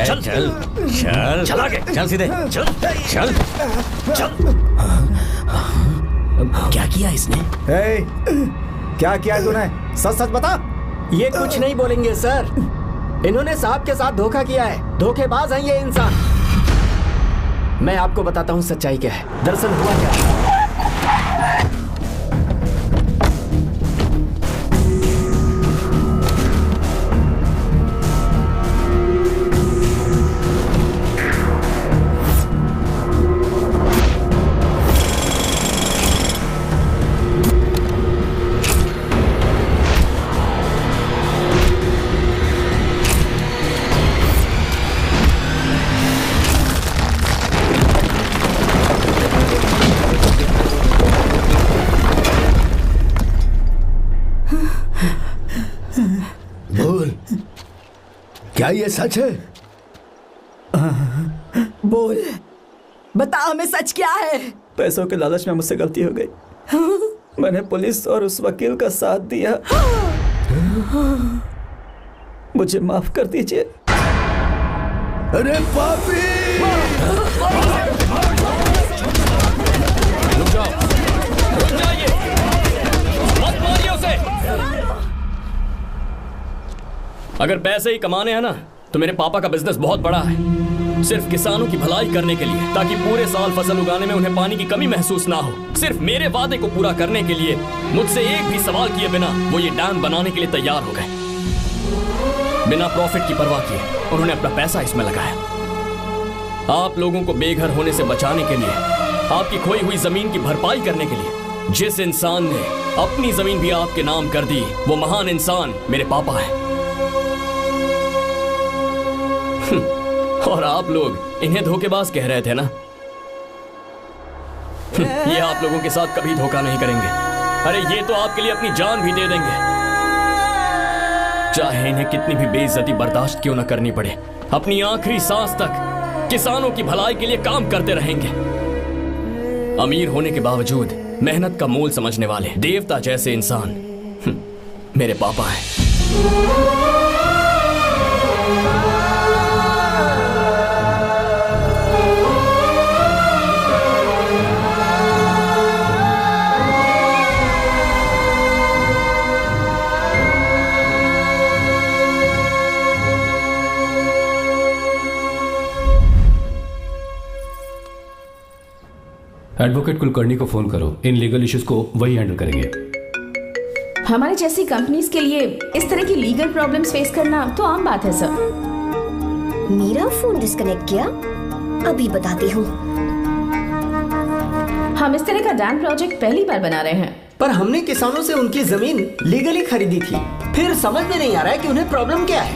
चल चल चल चल आगे चल सीधे चल चल चल। क्या किया इसने?
क्या किया है तूने? सच सच बता।
ये कुछ नहीं बोलेंगे सर। इन्होंने साहब के साथ धोखा किया है। धोखेबाज हैं ये इंसान। मैं आपको बताता हूँ सच्चाई क्या है। दरअसल हुआ क्या है,
बोल, क्या ये सच है?
बोल, बता हमें सच क्या है?
पैसों के लालच में मुझसे गलती हो गई। मैंने पुलिस और उस वकील का साथ दिया। मुझे माफ कर दीजिए।
अरे पापी!
रुक जाओ, रुक जाइए, मत मारिए उसे। अगर पैसे ही कमाने हैं ना, तो मेरे पापा का बिजनेस बहुत बड़ा है, सिर्फ किसानों की भलाई करने के लिए, ताकि पूरे साल फसल उगाने में उन्हें पानी की कमी महसूस ना हो। सिर्फ मेरे वादे को पूरा करने के लिए मुझसे एक भी सवाल किए बिना वो ये डैम बनाने के लिए तैयार हो गए। बिना प्रॉफिट की परवाह किए उन्होंने अपना पैसा इसमें लगाया। आप लोगों को बेघर होने से बचाने के लिए, आपकी खोई हुई जमीन की भरपाई करने के लिए, जिस इंसान ने अपनी जमीन भी आपके नाम कर दी, वो महान इंसान मेरे पापा है। और आप लोग इन्हें धोखेबाज कह रहे थे ना? ये आप लोगों के साथ कभी धोखा नहीं करेंगे। अरे ये तो आपके लिए अपनी जान भी दे देंगे, चाहे इन्हें कितनी भी बेइज्जती बर्दाश्त क्यों न करनी पड़े। अपनी आखिरी सांस तक किसानों की भलाई के लिए काम करते रहेंगे। अमीर होने के बावजूद मेहनत का मोल समझने वाले देवता जैसे इंसान मेरे पापा हैं।
एडवोकेट कुलकर्णी को फोन करो, इन लीगल इश्यूज को वही हैंडल करेंगे।
हमारे जैसी कंपनीज के लिए इस तरह की लीगल प्रॉब्लम्स फेस करना तो आम बात है सर।
मेरा फोन डिस्कनेक्ट किया, अभी बताती हूँ।
हम इस तरह का डैम प्रोजेक्ट पहली बार बना रहे हैं।
पर हमने किसानों से उनकी जमीन लीगली खरीदी थी, फिर समझ में नहीं आ रहा है कि उन्हें प्रॉब्लम क्या है।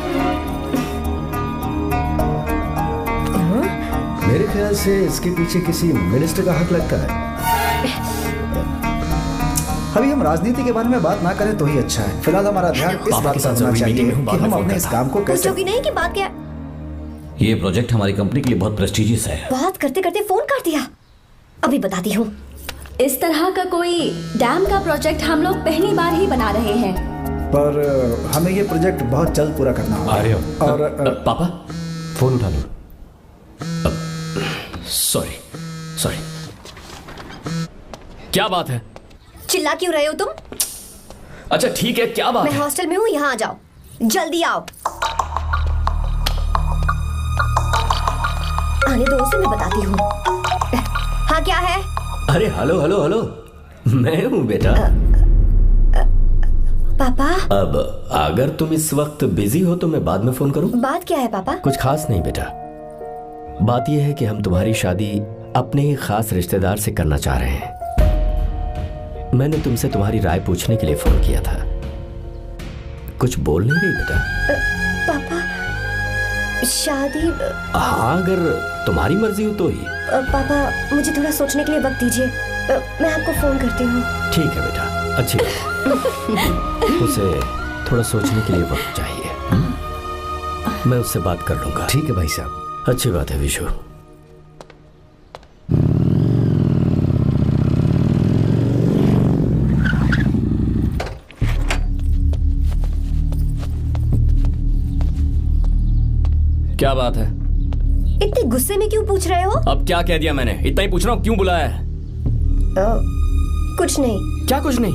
मेरे ख्याल से इसके पीछे किसी मिनिस्टर का हक लगता है।
अभी हम राजनीति के बारे में बात ना करें तो ही अच्छा है। फिलहाल हमारा ध्यान इस बात पर होना चाहिए कि हम अपने इस काम को कैसे।
पूछोगी नहीं कि बात क्या?
ये प्रोजेक्ट हमारी कंपनी के लिए बहुत प्रेस्टिजियस है।
बात करते करते फोन काट दिया, अभी बताती हूँ।
इस तरह का कोई डैम का प्रोजेक्ट हम लोग पहली बार ही बना रहे हैं,
पर हमें ये प्रोजेक्ट बहुत जल्द पूरा करना होगा।
और
पापा
फोन उठा लो।
सॉरी सॉरी, क्या बात है?
चिल्ला क्यों रहे हो तुम?
अच्छा ठीक है, क्या बात
मैं
है?
हॉस्टल में हूँ, यहाँ आ जाओ, जल्दी आओ। आने दो उसे, मैं बताती हूँ। हाँ क्या है?
अरे हेलो हेलो हेलो, मैं हूँ बेटा।
पापा।
अब अगर तुम इस वक्त बिजी हो तो मैं बाद में फोन करूँ?
बात क्या है पापा?
कुछ खास नहीं बेटा, बात यह है कि हम तुम्हारी शादी अपने ही खास रिश्तेदार से करना चाह रहे हैं। मैंने तुमसे तुम्हारी राय पूछने के लिए फोन किया था। कुछ बोल नहीं रही बेटा?
पापा शादी।
हाँ अगर तुम्हारी मर्जी हो तो ही।
पापा मुझे थोड़ा सोचने के लिए वक्त दीजिए, मैं आपको फोन करती हूँ।
ठीक है बेटा, अच्छी बात। उसे थोड़ा सोचने के लिए वक्त चाहिए। मैं उससे बात कर लूंगा। ठीक है भाई साहब, अच्छी बात है विशु।
क्या बात है?
इतने गुस्से में क्यों पूछ रहे हो?
अब क्या कह दिया मैंने? इतना ही पूछ रहा हूँ, क्यों बुलाया है?
कुछ नहीं।
क्या कुछ नहीं?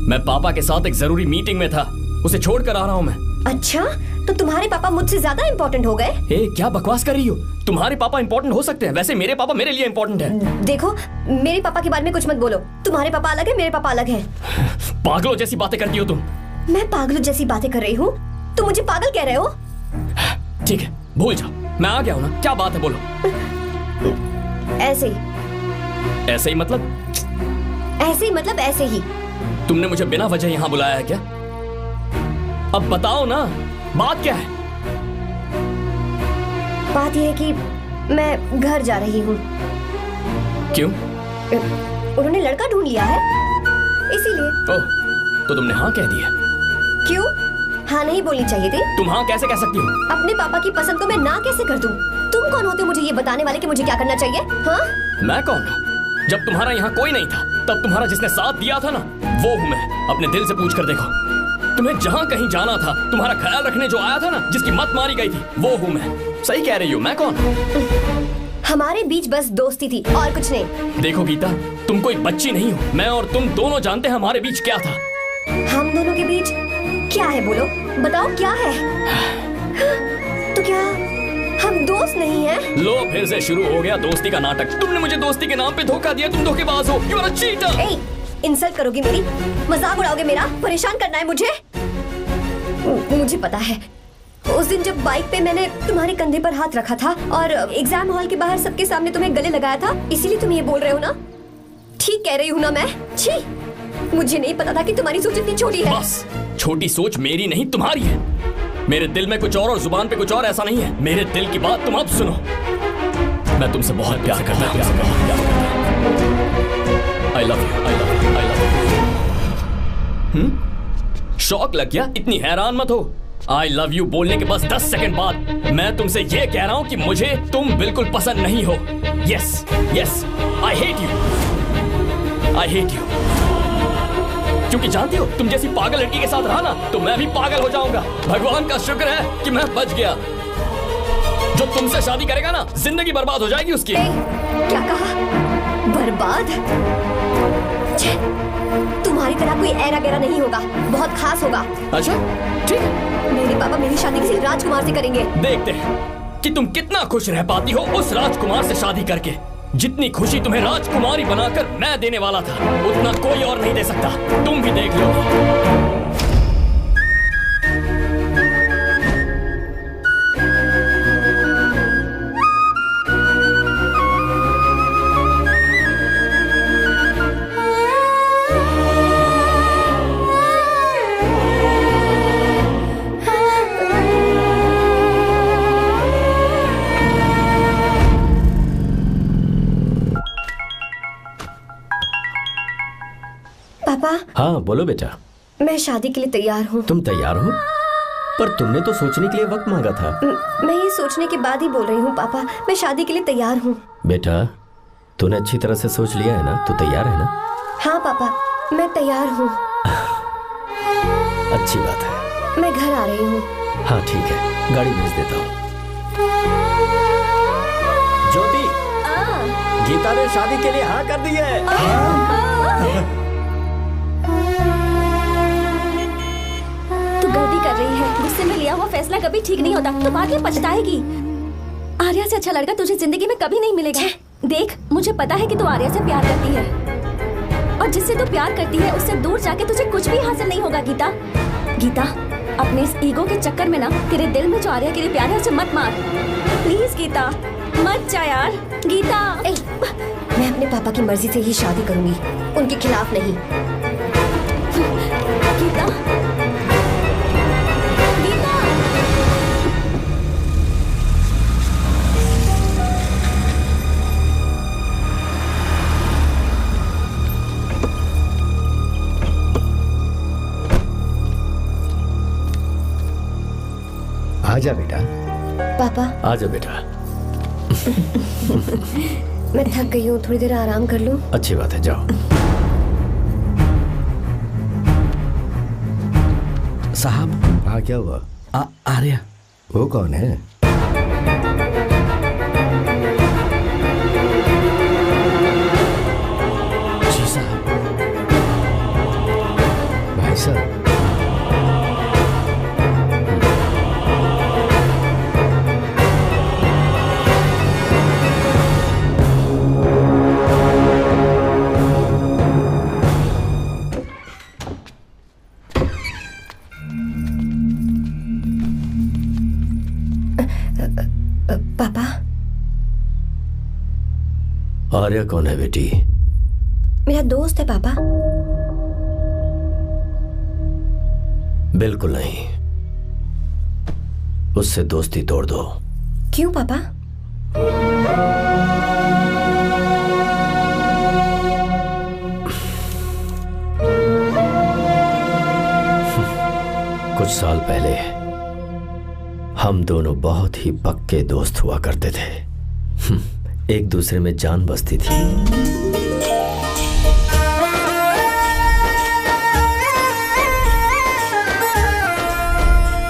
मैं पापा के साथ एक जरूरी मीटिंग में था, उसे छोड़कर आ रहा हूँ मैं।
अच्छा, तो तुम्हारे पापा मुझसे ज्यादा इम्पोर्टेंट हो गए?
क्या बकवास कर रही हो? तुम्हारे पापा इम्पोर्टेंट हो सकते हैं, वैसे मेरे पापा मेरे लिए इम्पोर्टेंट है।
देखो, मेरे पापा के बारे में कुछ मत बोलो। तुम्हारे पापा अलग है, मेरे पापा अलग है।
पागलों जैसी बातें करती हो तुम।
मैं पागलों जैसी बातें कर रही हूँ? तुम मुझे पागल कह रहे हो?
ठीक है, भूल जाओ, मैं आ गया हूँ ना। क्या बात है, बोलो।
ऐसे ही।
ऐसे ही मतलब?
ऐसे ही मतलब ऐसे ही।
तुमने मुझे बिना वजह यहाँ बुलाया है क्या? अब बताओ ना, बात क्या है?
बात यह है कि मैं घर जा रही हूँ।
क्यों?
उन्होंने लड़का ढूंढ लिया है, इसीलिए।
ओह, तो तुमने हाँ कह दिया?
क्यों? हाँ नहीं बोलनी चाहिए थी।
तुम हाँ कैसे कह सकती हो?
अपने पापा की पसंद को मैं ना कैसे कर दूं? तुम कौन होते हो मुझे ये बताने वाले कि मुझे क्या करना चाहिए? हाँ?
मैं कौन हूँ? जब तुम्हारा यहाँ कोई नहीं था तब तुम्हारा जिसने साथ दिया था ना, वो हूँ मैं। अपने दिल से पूछ कर देखो, तुम्हें जहाँ कहीं जाना था, तुम्हारा ख्याल रखने जो आया था ना, जिसकी मत मारी गई थी, वो हूँ मैं। सही कह रही हो, मैं कौन?
हमारे बीच बस दोस्ती थी और कुछ नहीं।
देखो गीता, तुम कोई बच्ची नहीं हो। मैं और तुम दोनों जानते हैं हमारे बीच क्या था।
हम दोनों के बीच क्या है? बोलो, बताओ क्या है? तो क्या हम दोस्त नहीं हैं?
लो फिर से शुरू हो गया दोस्ती का नाटक। तुमने मुझे दोस्ती के नाम पे धोखा दिया। तुम धोखेबाज हो। You are a cheater.
ए, इंसल्ट करोगी मेरी? मजाक उड़ाओगे मेरा? परेशान करना है मुझे? मुझे पता है, उस दिन जब बाइक पे मैंने तुम्हारे कंधे पर हाथ रखा था और एग्जाम हॉल के बाहर सबके सामने तुम्हें गले लगाया था, इसीलिए तुम ये बोल रहे हो ना? ठीक कह रही हूँ ना मैं? छी, मुझे नहीं पता था कि तुम्हारी सोच इतनी छोटी है।
बस, छोटी सोच मेरी नहीं तुम्हारी है। मेरे दिल में कुछ और जुबान पे कुछ और, ऐसा नहीं है। मेरे दिल की बात तुम अब सुनो। मैं तुमसे बहुत प्यार करता हूँ। I love you, I love you, I love you। शौक लग गया? इतनी हैरान मत हो। I love you बोलने के बस 10 सेकंड बाद मैं तुमसे ये कह रहा हूँ कि मुझे तुम बिल्कुल पसंद नहीं हो। Yes, yes, I hate you, I hate you। क्योंकि जानती हो, तुम जैसी पागल लड़की के साथ रहा ना, तो मैं भी पागल हो जाऊंगा। भगवान का शुक्र है कि मैं बच गया। जो तुमसे शादी करेगा ना, जिंदगी बर्बाद हो जाएगी उसकी।
क्या कहा? बर्बाद? तुम्हारी तरह कोई ऐरा गैरा नहीं होगा, बहुत खास होगा।
अच्छा, ठीक है।
मेरे पापा मेरी शादी किसी राजकुमार से करेंगे।
देखते हैं कि तुम कितना खुश रह पाती हो उस राजकुमार से शादी करके। जितनी खुशी तुम्हें राजकुमारी बनाकर मैं देने वाला था, उतना कोई और नहीं दे सकता। तुम भी देख लो।
पापा।
हाँ बोलो बेटा।
मैं शादी के लिए तैयार हूँ।
तुम तैयार हो? पर तुमने तो सोचने के लिए वक्त मांगा था।
मैं ये सोचने के बाद ही बोल रही हूँ पापा, मैं शादी के लिए तैयार हूँ।
बेटा, तूने अच्छी तरह से सोच लिया है ना? तू तैयार है ना?
हाँ पापा, मैं तैयार हूँ।
अच्छी बात है।
मैं घर आ रही हूँ।
हाँ ठीक है, गाड़ी भेज देता हूँ।
ज्योति, गीता ने शादी के लिए हाँ कर दी है।
तू गलती कर रही है। गुस्से में लिया हुआ फैसला कभी ठीक नहीं होता। तो बाद में पछताएगी। आर्या से अच्छा लड़का तुझे जिंदगी में कभी नहीं मिलेगा। देख, मुझे पता है कि तू आर्या से प्यार करती है, और जिससे तू प्यार करती है उससे दूर जाके तुझे कुछ भी हासिल नहीं होगा। गीता, गीता, अपने इस ईगो के चक्कर में ना तेरे दिल में जो आर्या के लिए प्यार है उसे मत मार। प्लीज गीता, मत जा यार। गीता,
मैं अपने पापा की मर्जी से ही शादी करूंगी, उनके खिलाफ नहीं।
गीता,
आजा बेटा।
पापा।
आजा बेटा।
मैं थक गई हूँ, थोड़ी देर आराम कर लूँ।
अच्छी बात है, जाओ।
साहब।
हाँ क्या हुआ?
आर्या।
वो कौन है?
जी साहब।
भाई साहब।
पापा।
आर्या कौन है बेटी?
मेरा दोस्त है पापा।
बिल्कुल नहीं, उससे दोस्ती तोड़ दो।
क्यों पापा?
कुछ साल पहले हम दोनों बहुत ही पक्के दोस्त हुआ करते थे। एक दूसरे में जान बसती थी।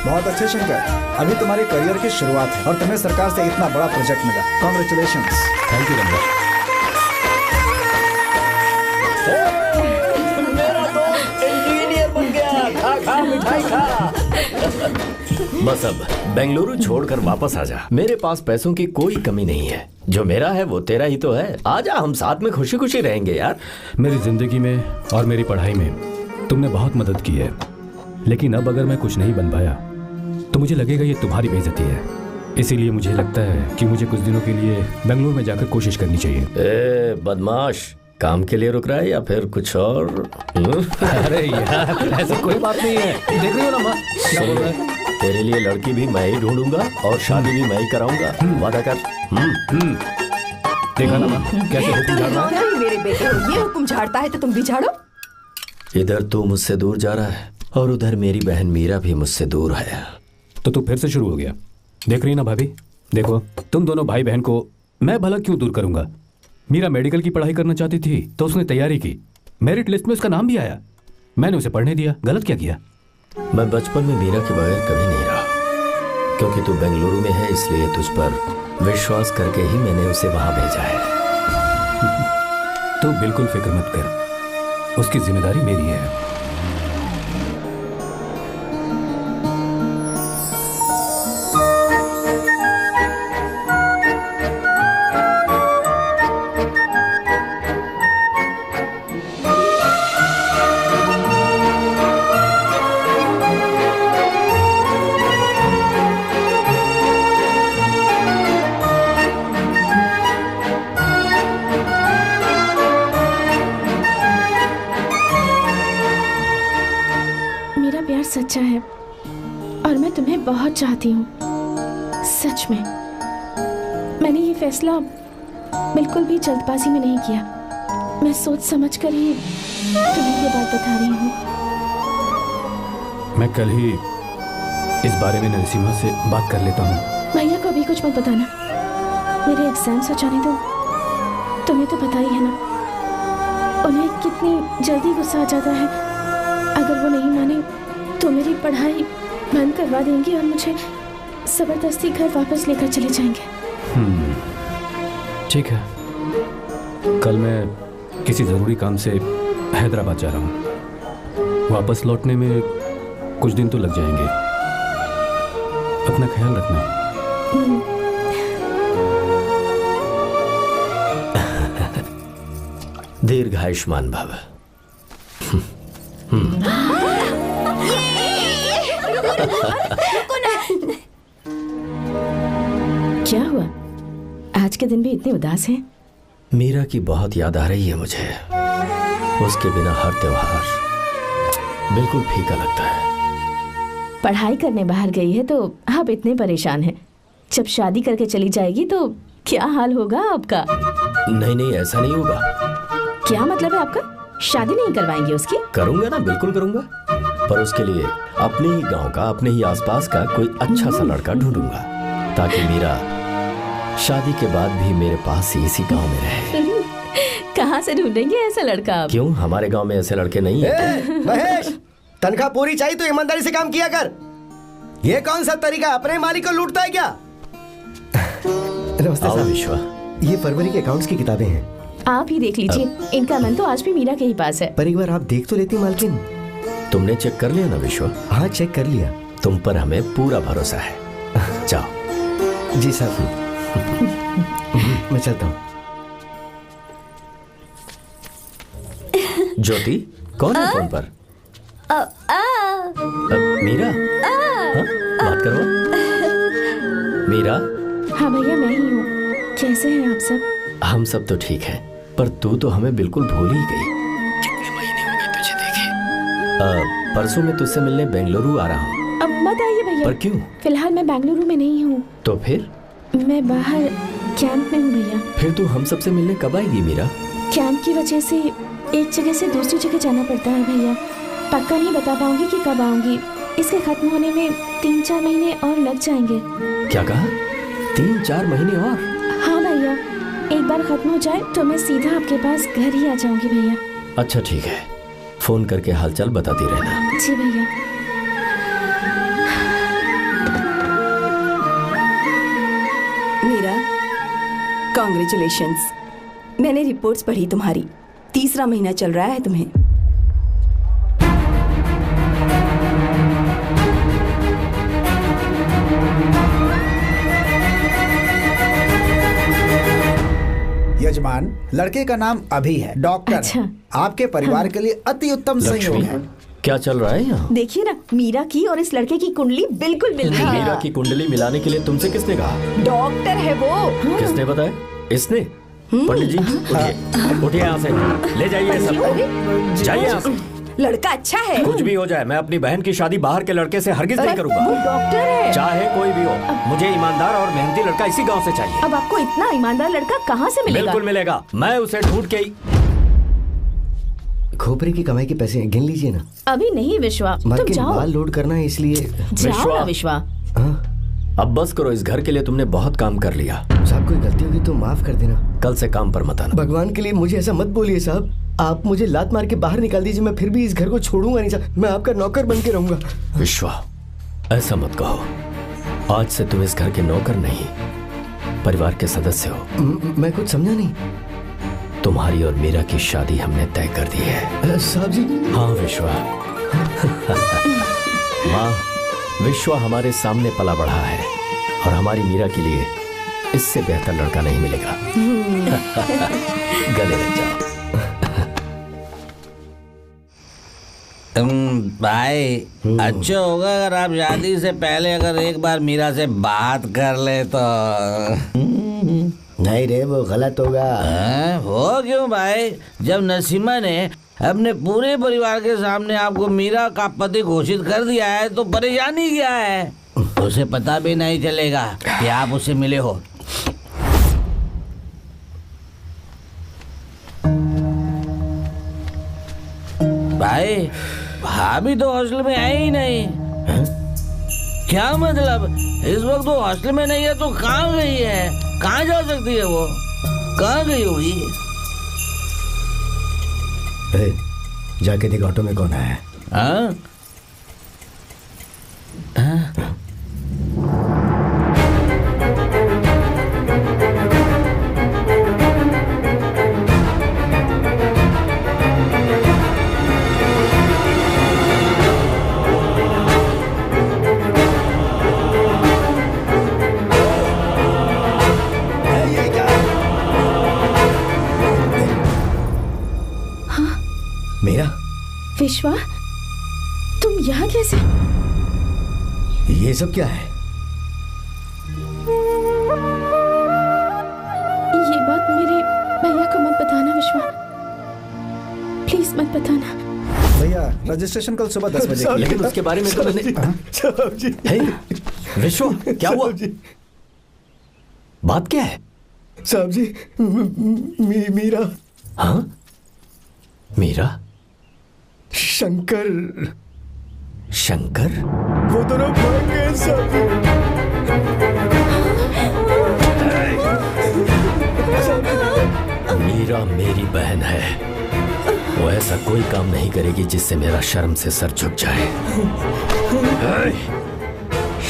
बहुत अच्छे शंकर, अभी तुम्हारे करियर की शुरुआत है और तुम्हें सरकार से इतना बड़ा प्रोजेक्ट मिला। कॉन्ग्रेचुलेशंस।
Thank you Ramesh.
मेरा दोस्त इंजीनियर बन गया। खा खा मिठाई खा।
बस अब बेंगलुरु छोड़कर वापस आ जा। मेरे पास पैसों की कोई कमी नहीं है। जो मेरा है वो तेरा ही तो है। आजा, हम साथ में खुशी खुशी रहेंगे यार।
मेरी जिंदगी में और मेरी पढ़ाई में तुमने बहुत मदद की है, लेकिन अब अगर मैं कुछ नहीं बन पाया तो मुझे लगेगा ये तुम्हारी बेइज्जती है। इसीलिए मुझे लगता है कि मुझे कुछ दिनों के लिए बेंगलुरु में जाकर कोशिश करनी चाहिए।
ए बदमाश, काम के लिए रुक रहा है या फिर कुछ और?
अरे यार, ऐसी कोई बात नहीं है। देख रही हो ना माँ, क्या बोल रहा है?
तेरे लिए लड़की भी मैं ही ढूंढूंगा और शादी भी मैं ही कराऊंगा। वादा कर।
देखा ना माँ, कैसे हुक्म झाड़ रहा है?
मेरे बेटे, ये हुक्म झाड़ता है तो तुम भी झाड़ो।
इधर तू मुझसे दूर जा रहा है और उधर मेरी बहन मीरा भी मुझसे दूर है।
तो तू फिर से शुरू हो गया। देख रही ना भाभी, देखो तुम दोनों भाई बहन को मैं भला क्यों दूर करूंगा। मीरा मेडिकल की पढ़ाई करना चाहती थी तो उसने तैयारी की, मेरिट लिस्ट में उसका नाम भी आया, मैंने उसे पढ़ने दिया। गलत क्या किया?
मैं बचपन में मीरा के बगैर कभी नहीं रहा, क्योंकि तू बेंगलुरु में है इसलिए तुझ पर विश्वास करके ही मैंने उसे वहां भेजा है।
तू बिल्कुल फिक्र मत कर, उसकी जिम्मेदारी मेरी है।
सच्चा है और मैं तुम्हें बहुत चाहती हूँ, सच में। मैंने ये फैसला बिल्कुल भी जल्दबाजी में नहीं किया। मैं सोच समझ कर ही तुम्हें ये बात बता रही हूँ।
मैं कल ही इस बारे में नरसिम्हा से बात कर लेता हूँ।
भैया को अभी कुछ मत बताना, मेरे एग्जाम्स हो जाने दो। तुम्हें तो पता ही है ना उन्हें कितनी जल्दी गुस्सा आ जाता है। अगर वो नहीं माने तो मेरी पढ़ाई बंद करवा देंगे और मुझे जबरदस्ती घर वापस लेकर चले जाएंगे।
ठीक है, कल मैं किसी ज़रूरी काम से हैदराबाद जा रहा हूँ। वापस लौटने में कुछ दिन तो लग जाएंगे। अपना ख्याल रखना।
दीर्घायुष्मान भव।
क्या हुआ, आज के दिन भी इतने उदास हैं?
मीरा की बहुत याद आ रही है मुझे। उसके बिना हर त्योहार बिल्कुल फीका लगता है।
पढ़ाई करने बाहर गई है तो आप इतने परेशान हैं। जब शादी करके चली जाएगी तो क्या हाल होगा आपका?
नहीं, ऐसा नहीं होगा।
क्या मतलब है आपका? शादी नहीं करवाएंगे उसकी?
करूंगा ना, बिल्कुल करूंगा, पर उसके लिए अपने ही गांव का, अपने ही आसपास का कोई अच्छा सा लड़का ढूंढूंगा ताकि मीरा शादी के बाद भी मेरे पास ही इसी गांव में रहे।
कहाँ से ढूंढेंगे ऐसा लड़का आप?
क्यों, हमारे गांव में ऐसे लड़के नहीं हैं?
महेश, तनख्वाह पूरी चाहिए तो ईमानदारी से काम किया कर। ये कौन सा तरीका, अपने मालिक को लूटता है क्या?
नमस्ते साहब। विश्वा, ये फरवरी के अकाउंट्स की किताबें हैं,
आप ही देख लीजिए। इनका मन तो आज भी मीरा के ही पास है।
पर एक बार आप देख तो लेती मालकिन। तुमने चेक कर लिया ना विश्वा? हाँ, चेक कर लिया। तुम पर हमें पूरा भरोसा है। जाओ।
जी साहब। मैं चलता हूँ।
ज्योति, कौन है फोन पर? मीरा? हाँ? बात करो। मीरा?
हाँ भैया, मैं ही हूँ। कैसे हैं आप सब?
हम सब तो ठीक हैं, पर तू तो हमें बिल्कुल भूल ही गई। कितने महीने हो गए तुझे देखे। परसों मैं तुझसे मिलने बेंगलुरु आ रहा हूँ।
अब मत आइए भैया।
पर क्यों?
फिलहाल मैं बेंगलुरु में नहीं हूँ।
तो फिर?
मैं बाहर कैंप में हूँ भैया।
फिर तू हम सबसे मिलने कब आएगी मीरा?
कैंप की वजह से एक जगह से दूसरी जगह जाना पड़ता है भैया। पक्का नहीं बता पाऊंगी कि कब आऊंगी। इसके खत्म होने में 3-4 महीने और लग जाएंगे।
क्या कहा? 3-4 महीने और?
हाँ भैया, एक बार खत्म हो जाए तो मैं सीधा आपके पास घर ही आ जाऊंगी भैया।
अच्छा ठीक है, फोन करके हालचाल बताती रहना।
जी भैया।
मीरा, कॉन्ग्रेचुलेशंस। मैंने रिपोर्ट्स पढ़ी तुम्हारी, 3रा महीना चल रहा है तुम्हें।
यजमान, लड़के का नाम अभी है, डॉक्टर।
अच्छा।
आपके परिवार के लिए अति उत्तम संयोग है।
क्या चल रहा है यहाँ?
देखिए ना, मीरा की और इस लड़के की कुंडली बिल्कुल मिल रही है।
मीरा की कुंडली मिलाने के लिए तुमसे किसने कहा?
डॉक्टर है वो।
किसने बताया? इसने? पंडित जी उठिए, उठिए यहाँ से, ले जाइए सब, जाइए यहाँ से।
लड़का अच्छा है।
कुछ भी हो जाए, मैं अपनी बहन की शादी बाहर के लड़के से हरगिज नहीं करूंगा।
वो डॉक्टर है।
चाहे कोई भी हो, मुझे ईमानदार और मेहनती लड़का इसी गांव से चाहिए।
अब आपको इतना ईमानदार लड़का कहाँ से मिलेगा?
बिल्कुल मिलेगा, मैं उसे ढूंढ के ही।
खोपरे की कमाई के पैसे गिन लीजिए ना।
अभी नहीं विश्वा,
मर
तुम
के
जाओ।
बाल लोड करना है इसलिए।
जाओ ना विश्वा।
अब बस करो, इस घर के लिए तुमने बहुत काम कर लिया।
साहब कोई गलती होगी तो माफ कर देना।
कल से काम पर मत आना।
भगवान के लिए मुझे ऐसा मत बोलिए साहब। आप मुझे लात मार के बाहर निकाल दीजिए, मैं फिर भी इस घर को छोड़ूंगा नहीं साहब। मैं आपका नौकर बन के रहूंगा।
विश्वा, ऐसा मत कहो। आज से तुम इस घर के नौकर नहीं, परिवार के सदस्य हो।
मैं कुछ समझा नहीं।
तुम्हारी और मीरा की शादी हमने तय कर दी है।
साहब जी।
हाँ विश्वा। माँ, विश्वा हमारे सामने पला बढ़ा है और हमारी मीरा के लिए इससे बेहतर लड़का नहीं मिलेगा। गले लग जाओ।
भाई, अच्छा होगा अगर आप शादी से पहले अगर एक बार मीरा से बात कर ले तो।
नहीं रे, वो गलत होगा।
हो क्यों भाई? जब नसीमा ने अपने पूरे परिवार के सामने आपको मीरा का पति घोषित कर दिया है तो परेशानी क्या है? उसे पता भी नहीं चलेगा कि आप उससे मिले हो। भाई, भाभी तो हॉस्टल में है ही नहीं। क्या मतलब? इस वक्त वो हॉस्टल में नहीं है तो कहाँ गई है? कहाँ जा सकती है वो? कहाँ गई होगी?
जाके देख ऑटो में कौन है।
हाँ?
मेरा
विश्वा, तुम यहाँ कैसे?
ये सब क्या है?
ये बात मेरे भैया को मत बताना विश्वा, प्लीज मत बताना।
भैया, रजिस्ट्रेशन कल सुबह 10 बजे।
लेकिन उसके बारे में तो मैंने। विश्वा, क्या हुआ? बात क्या है?
साहब जी, मीरा।
हाँ, मीरा?
शंकर।
शंकर?
वो दोनों भाग गए साहब जी।
मीरा मेरी बहन है, वो ऐसा कोई काम नहीं करेगी जिससे मेरा शर्म से सर झुक जाए।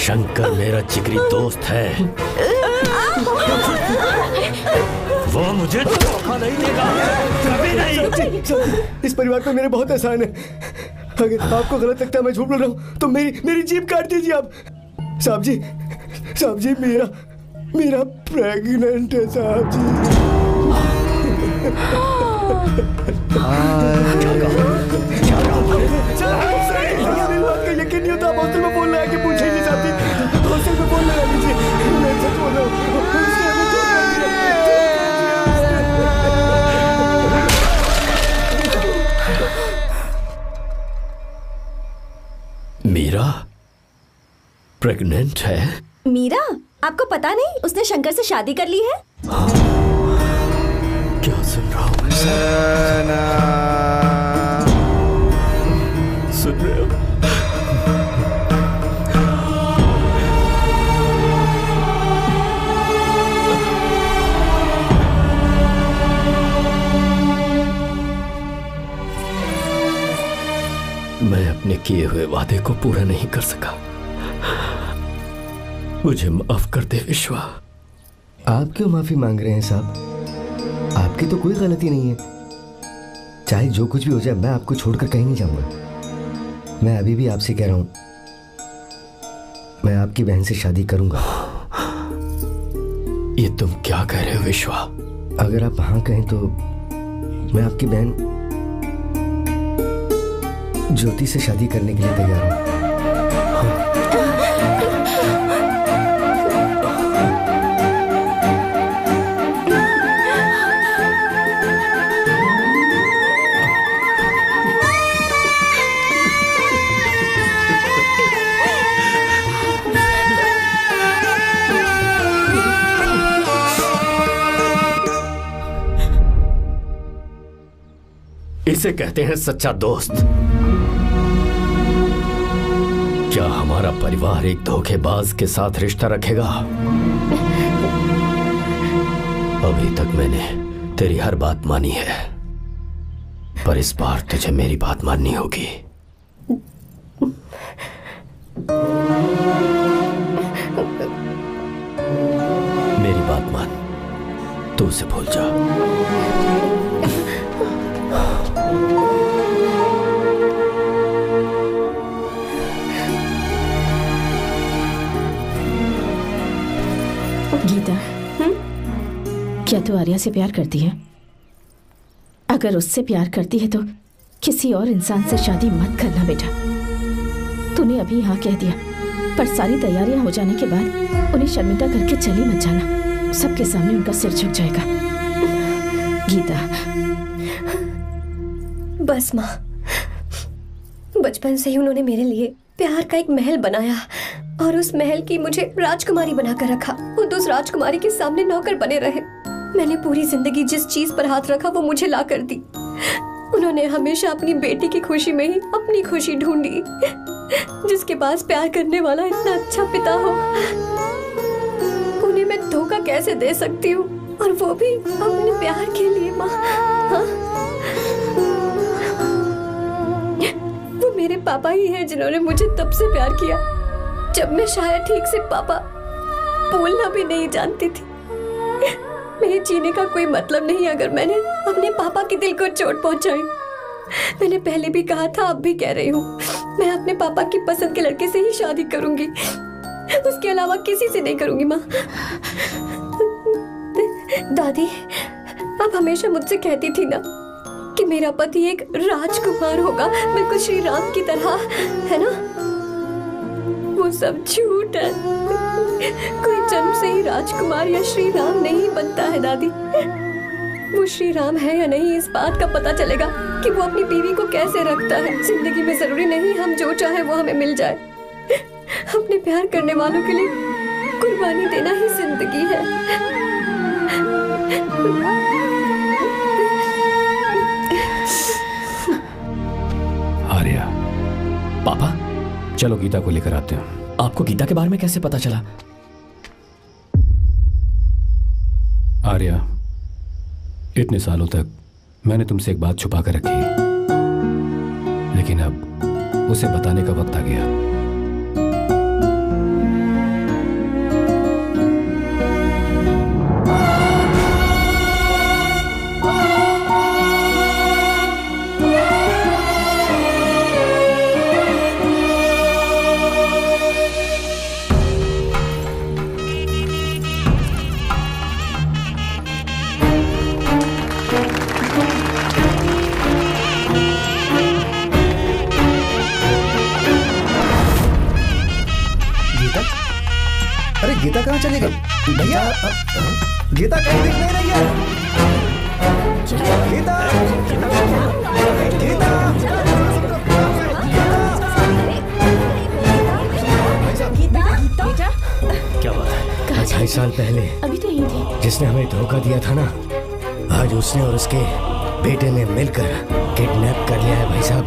शंकर मेरा जिगरी दोस्त है, वो मुझे धोखा नहीं देगा, कभी नहीं।
इस परिवार पे मेरे बहुत एहसान है। अगर आपको गलत लगता है मैं झूठ बोल रहा हूँ तो मेरी जीभ काट दीजिए आप। साहब जी, मेरा प्रेग्नेंट है साहब जी। मेरी बात का यकीन नहीं होता। आप हॉस्टल में फोन लगा के पूछेंगे साहब जी। हॉस्टल में फोन लगा लीजिए, मैं सच बोल रहा हूँ।
मीरा प्रेग्नेंट है?
मीरा, आपको पता नहीं उसने शंकर से शादी कर ली है?
क्या सुन रहा हूँ मैं? सुन रहे हो? किए हुए वादे को पूरा नहीं कर सका। मुझे माफ कर दे विश्वा।
आप क्यों माफी मांग रहे हैं साहब? आपकी तो कोई गलती नहीं है। चाहे जो कुछ भी हो जाए, मैं आपको छोड़कर कहीं नहीं जाऊंगा। मैं अभी भी आपसे कह रहा हूं, मैं आपकी बहन से शादी करूंगा।
ये तुम क्या कह रहे हो विश्वा?
अगर आप हाँ कहें तो मैं आपकी बहन ज्योति से शादी करने के लिए तैयार हूं।
इसे कहते हैं सच्चा दोस्त। क्या हमारा परिवार एक धोखेबाज के साथ रिश्ता रखेगा? अभी तक मैंने तेरी हर बात मानी है, पर इस बार तुझे मेरी बात माननी होगी। मेरी बात मान, तू उसे भूल जा।
गीता, क्या तू आर्या से प्यार करती है? अगर उससे प्यार करती है तो किसी और इंसान से शादी मत करना बेटा। तूने अभी हाँ कह दिया, पर सारी तैयारियां हो जाने के बाद उन्हें शर्मिंदा करके चली मत जाना। सबके सामने उनका सिर झुक जाएगा। गीता।
बस माँ, बचपन से ही उन्होंने मेरे लिए प्यार का एक महल बनाया और उस महल की मुझे राजकुमारी बनाकर रखा। वो उस राजकुमारी के सामने नौकर बने रहे। मैंने पूरी जिंदगी जिस चीज पर हाथ रखा वो मुझे ला कर दी। उन्होंने हमेशा अपनी बेटी की खुशी में ही अपनी खुशी ढूंढी। जिसके पास प्यार करने वाला इतना अच्छा पिता हो, उन्हें मैं धोखा कैसे दे सकती हूँ? और वो भी अपने प्यार के लिए माँ। हाँ? वो मेरे पापा ही हैं जिन्होंने मुझे तब से प्यार किया जब मैं शायद ठीक से पापा बोलना भी नहीं जानती थी। मेरे जीने का कोई मतलब नहीं अगर मैंने अपने पापा के दिल को चोट पहुंचाई। मैंने पहले भी कहा था, अब भी कह रही हूँ, मैं अपने पापा की पसंद के लड़के से ही शादी करूंगी, उसके अलावा किसी से नहीं करूंगी। माँ, दादी आप हमेशा मुझसे कहती थी ना कि मेरा पति एक राजकुमार होगा, बिल्कुल श्री राम की तरह, है ना? वो सब झूठ है। कोई जन्म से ही राजकुमार या श्री राम नहीं बनता है दादी। वो श्री राम है या नहीं, इस बात का पता चलेगा कि वो अपनी बीवी को कैसे रखता है। जिंदगी में जरूरी नहीं हम जो चाहे वो हमें मिल जाए। अपने प्यार करने वालों के लिए कुर्बानी देना ही जिंदगी है।
आर्या,
पापा,
चलो गीता को लेकर आते हैं।
आपको गीता के बारे में कैसे पता चला?
आर्या, इतने सालों तक मैंने तुमसे एक बात छुपा कर रखी, लेकिन अब उसे बताने का वक्त आ गया।
गीता कहाँ चली गई? भैया, गीता कहीं दिख नहीं रही है। गीता,
गीता,
क्या बात है?
2.5 साल पहले
अभी तो यही थी।
जिसने हमें धोखा दिया था ना, आज उसने और उसके बेटे ने मिलकर किडनैप कर लिया है भाई साहब।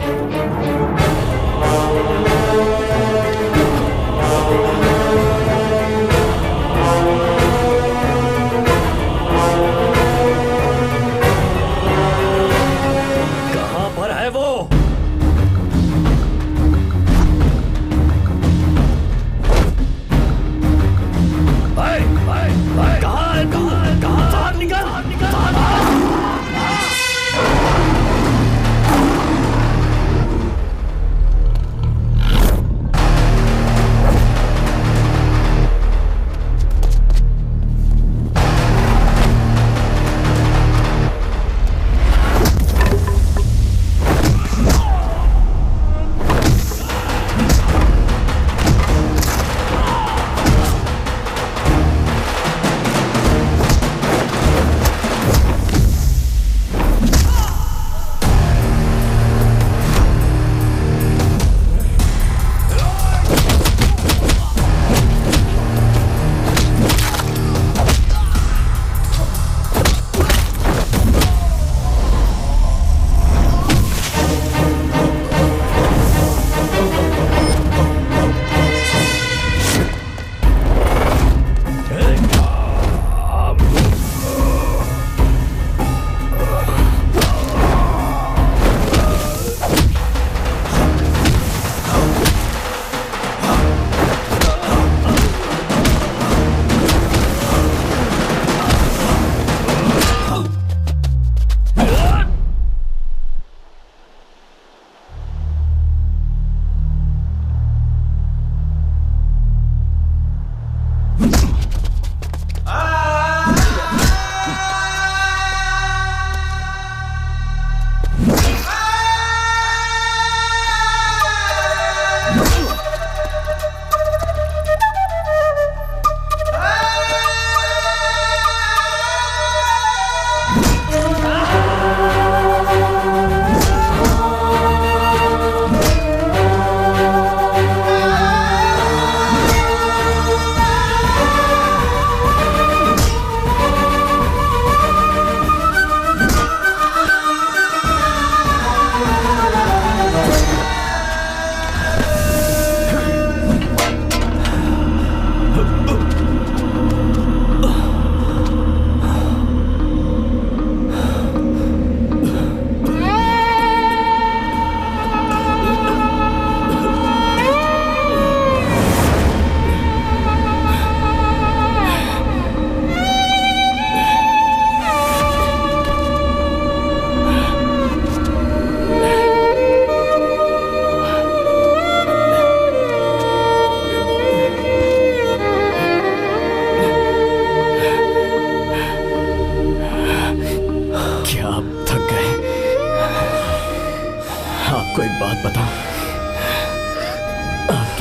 कहां पर है वो?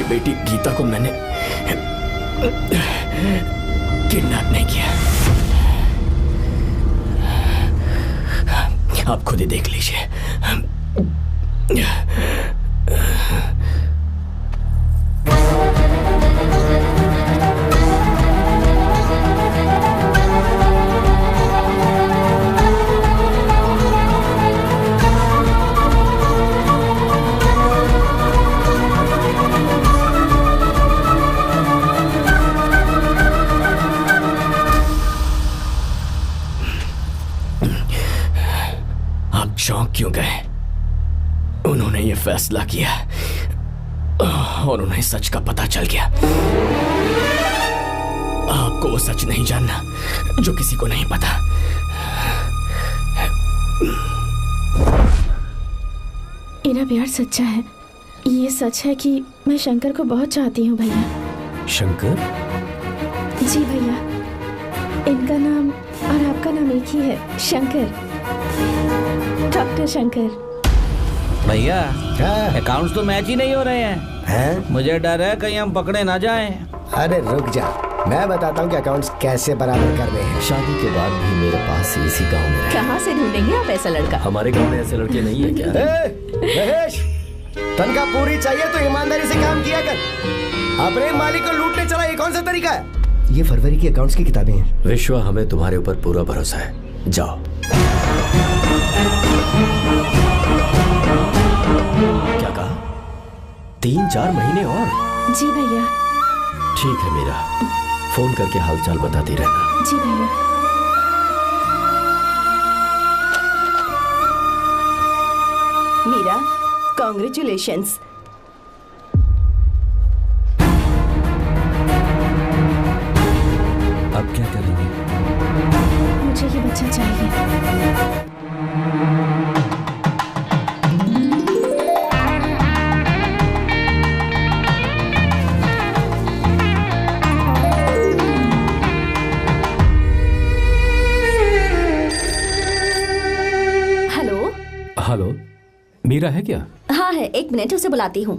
बेटी गीता को मैंने किडनैप नहीं किया। आप खुद ही देख लीजिए। चौंक क्यों गए? उन्होंने ये फैसला किया और उन्हें सच का पता चल गया। आपको वो सच नहीं जानना जो किसी को नहीं पता।
इनका प्यार सच्चा है। ये सच है कि मैं शंकर को बहुत चाहती हूँ भैया।
शंकर?
जी भैया, इनका नाम और आपका नाम एक ही है, शंकर, डॉक्टर शंकर।
भैया अकाउंट्स तो मैच ही नहीं हो रहे हैं। मुझे डर है कहीं हम पकड़े ना जाएं।
अरे रुक जा, मैं बताता हूँ कि अकाउंट्स कैसे बराबर कर रहे हैं।
शादी के बाद भी मेरे पास इसी गांव में
कहाँ से ढूंढेंगे आप ऐसा लड़का?
हमारे गांव में ऐसे लड़के नहीं है क्या?
महेश, तनख्वाह पूरी चाहिए तो ईमानदारी से काम किया कर। अपने मालिक को लूटने चला, ये कौन सा तरीका है? ये फरवरी की अकाउंट्स की किताबें हैं।
विश्वा, हमें तुम्हारे ऊपर पूरा भरोसा है। जाओ। क्या कहा? 3-4 महीने और?
जी भैया।
ठीक है मीरा, फोन करके हालचाल बताती रहना।
जी भैया।
मीरा, कॉन्ग्रेचुलेशंस।
अब क्या करेंगे?
मुझे ये बच्चा चाहिए।
हेलो, मीरा है क्या?
हाँ है, 1 मिनट उसे बुलाती हूँ।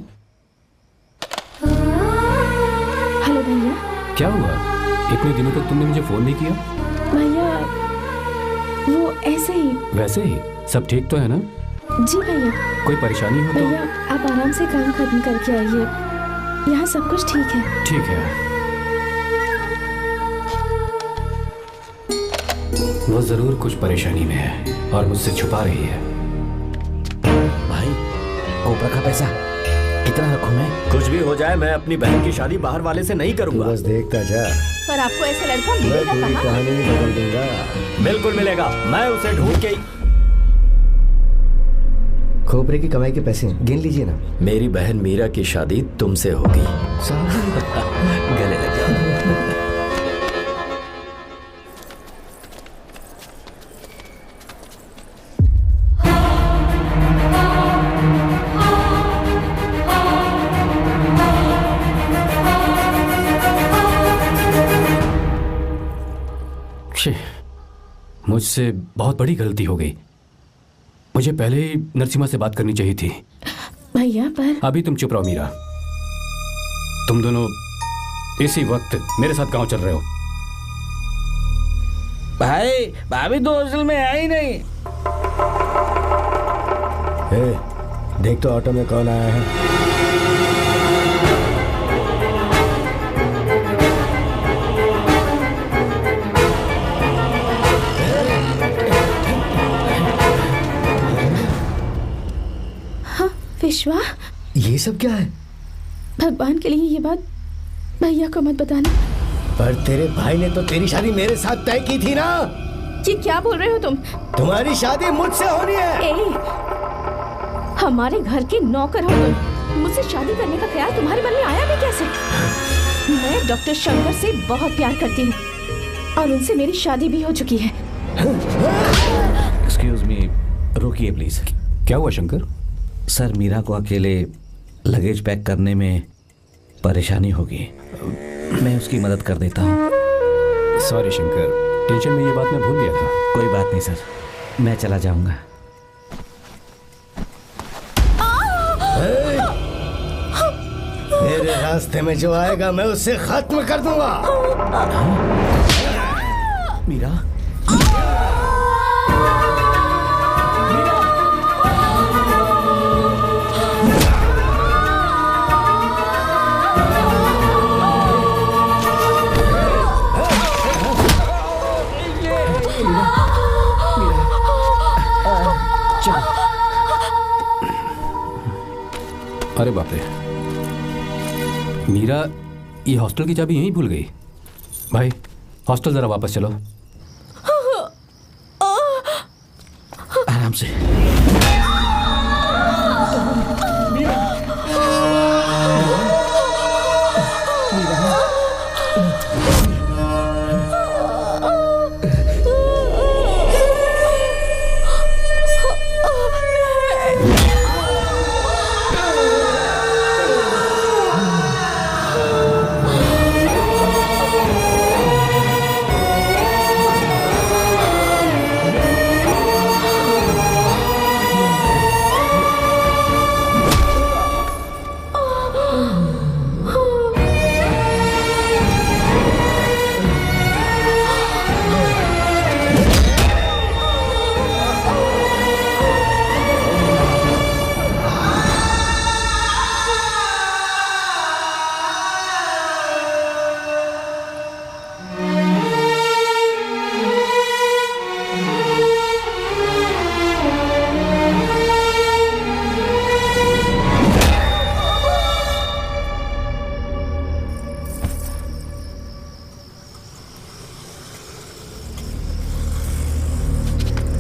हेलो भैया।
क्या हुआ? इतने दिनों तक तुमने मुझे फोन नहीं किया?
भैया वो ऐसे ही।
वैसे ही? सब ठीक तो है ना?
जी भैया।
कोई परेशानी हो तो?
भैया आप आराम से काम खत्म करके आइए, यहाँ सब कुछ ठीक है।
ठीक है। वो जरूर कुछ परेशानी में है और मुझसे छुपा रही है।
भाई, कोपरा का पैसा कितना रखूं मैं?
कुछ भी हो जाए, मैं अपनी बहन की शादी बाहर वाले से नहीं करूंगा।
बस देखता जा।
पर आपको ऐसा लड़का मिलेगा कहाँ?
कहानी बदल दूंगा।
बिल्कुल मिलेगा, मैं उसे ढूंढ के।
खोपरे की कमाई के पैसे गिन लीजिए ना।
मेरी बहन मीरा की शादी तुमसे होगी। गले लग जाओ।
मुझसे बहुत बड़ी गलती हो गई। मुझे पहले ही नरसिम्हा से बात करनी चाहिए थी।
भैया पर
अभी तुम चुप रहो मीरा। तुम दोनों इसी वक्त मेरे साथ गांव चल रहे हो।
भाई, भाभी तो हॉस्टल में है ही नहीं।
देख तो ऑटो में कौन आया है।
विश्वा,
ये सब क्या है?
भगवान के लिए ये बात भैया को मत बताना।
पर तेरे भाई ने तो तेरी शादी मेरे साथ तय की थी ना।
ये क्या बोल रहे हो तुम?
तुम्हारी शादी मुझसे होनी है।
हमारे घर के नौकर हो तुम, मुझसे शादी करने का ख्याल तुम्हारे मन में आया भी कैसे? मैं डॉक्टर शंकर से बहुत प्यार करती हूँ और उनसे मेरी शादी भी हो चुकी है।
एक्सक्यूज मी, रुकिए प्लीज।
क्या हुआ शंकर?
सर, मीरा को अकेले लगेज पैक करने में परेशानी होगी, मैं उसकी मदद कर देता हूँ।
सॉरी शंकर, टेंशन में ये बात मैं भूल गया था।
कोई बात नहीं सर, मैं चला जाऊंगा।
मेरे रास्ते में जो आएगा मैं उसे खत्म कर दूंगा।
मीरा,
अरे बाप रे, मीरा ये हॉस्टल की चाबी यहीं भूल गई। भाई हॉस्टल जरा वापस चलो।
आराम से।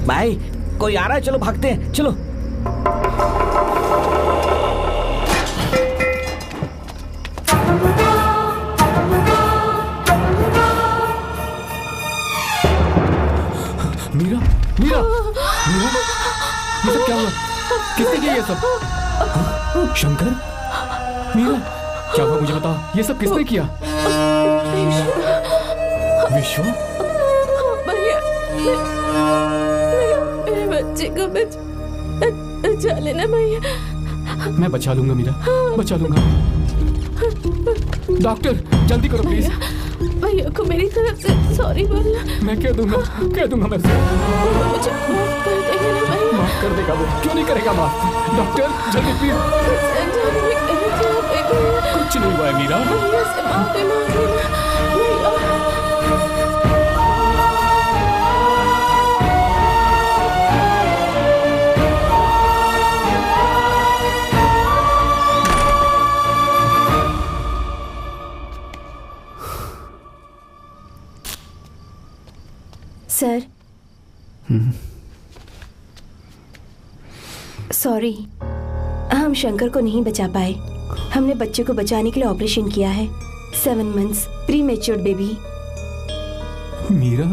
भाई कोई आ रहा है, चलो भागते हैं, चलो।
मीरा, मीरा, मीरा, ये सब क्या हुआ? किसने किया ये सब? शंकर, मीरा, क्या हुआ मुझे बता, ये सब किसने किया? विश्व,
मेरे बच्चे को बचा लेना भैया।
मैं बचा लूंगा मीरा, बचा लूंगा। डॉक्टर जल्दी करो प्लीज।
भैया को मेरी तरफ से सॉरी बोलना।
मैं कह दूंगा मैं उसे।
मुझे माफ कर देगा ना भैया?
माफ कर देगा वो, क्यों नहीं करेगा माफ? डॉक्टर जल्दी प्लीज। कुछ नहीं हुआ है मीरा।
भैया से माफी मांग लेना भैया।
सर, सॉरी, हम शंकर को नहीं बचा पाए। हमने बच्चे को बचाने के लिए ऑपरेशन किया है। 7 months pre matured baby.
Meera,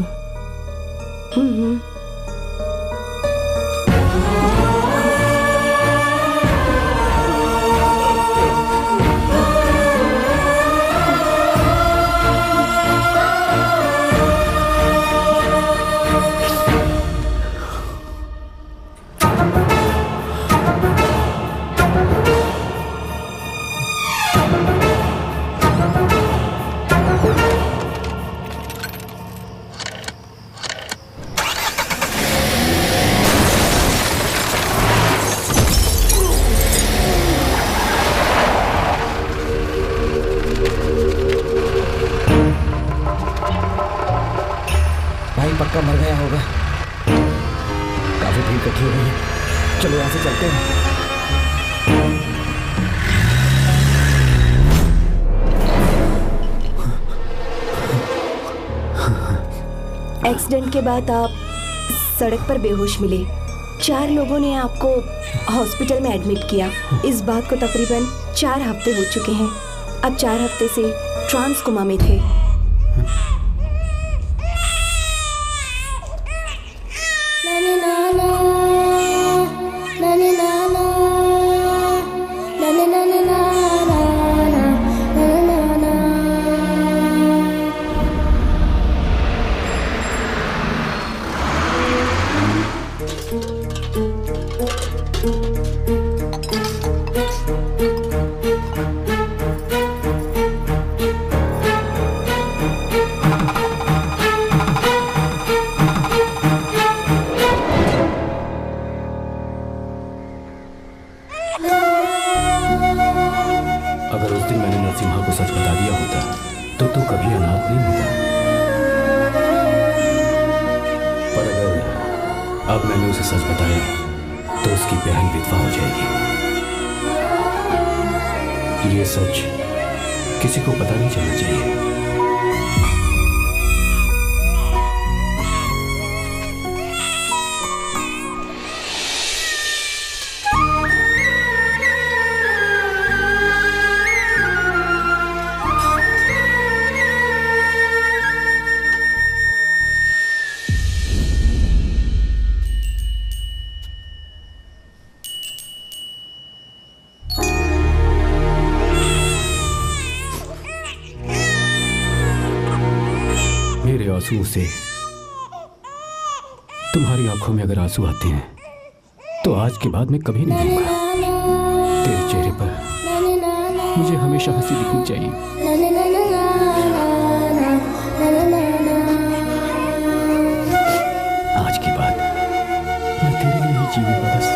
पक्का मर गया होगा। काफी भीड़ इकट्ठी हो गई है, चलो यहाँ से चलते हैं।
एक्सीडेंट के बाद आप सड़क पर बेहोश मिले। 4 लोगों ने आपको हॉस्पिटल में एडमिट किया। इस बात को तकरीबन 4 हफ्ते हो चुके हैं। अब 4 हफ्ते से ट्रांस कोमा में थे।
उस दिन मैंने नरसिम्हा को सच बता दिया होता तो तू कभी अनाथ नहीं होता। पर अगर अब मैंने उसे सच बताया तो उसकी बहन विधवा हो जाएगी। ये सच किसी को पता नहीं चलना चाहिए। आंसू से तुम्हारी आंखों में अगर आंसू आते हैं तो आज के बाद मैं कभी नहीं रोऊंगा। तेरे चेहरे पर मुझे हमेशा हंसी दिखनी चाहिए। आज के बाद मैं तेरे लिए ही जीऊंगा बस।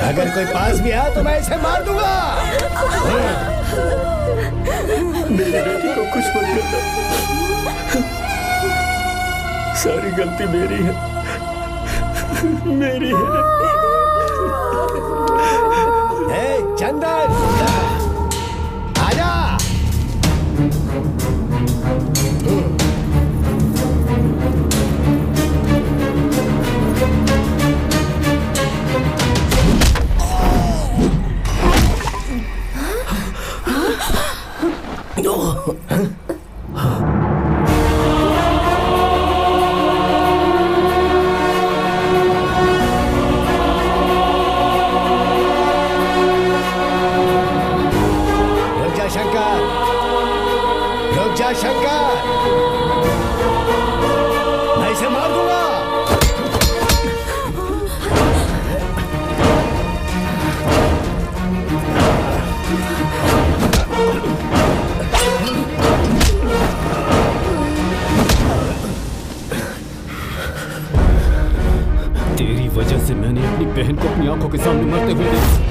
अगर कोई पास भी आया तो मैं इसे मार दूंगा।
मेरी बेटी को कुछ मत करना, सारी गलती मेरी है, मेरी है।
चंदन आजा। शंकर, मैं इसे मार दूंगा।
तेरी वजह से मैंने अपनी बहन को अपनी आंखों के सामने मरते हुए देखा।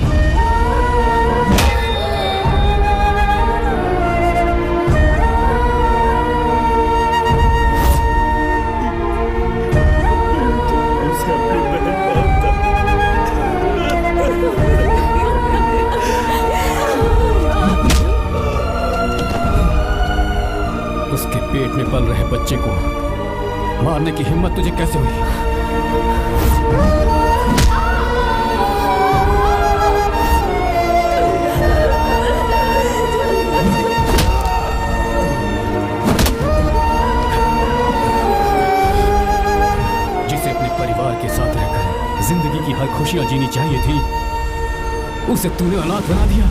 उसके पेट में पल रहे बच्चे को मारने की हिम्मत तुझे कैसे हुई? जिसे अपने परिवार के साथ रहकर जिंदगी की हर खुशियां जीनी चाहिए थी, उसे तूने अनाथ बना दिया।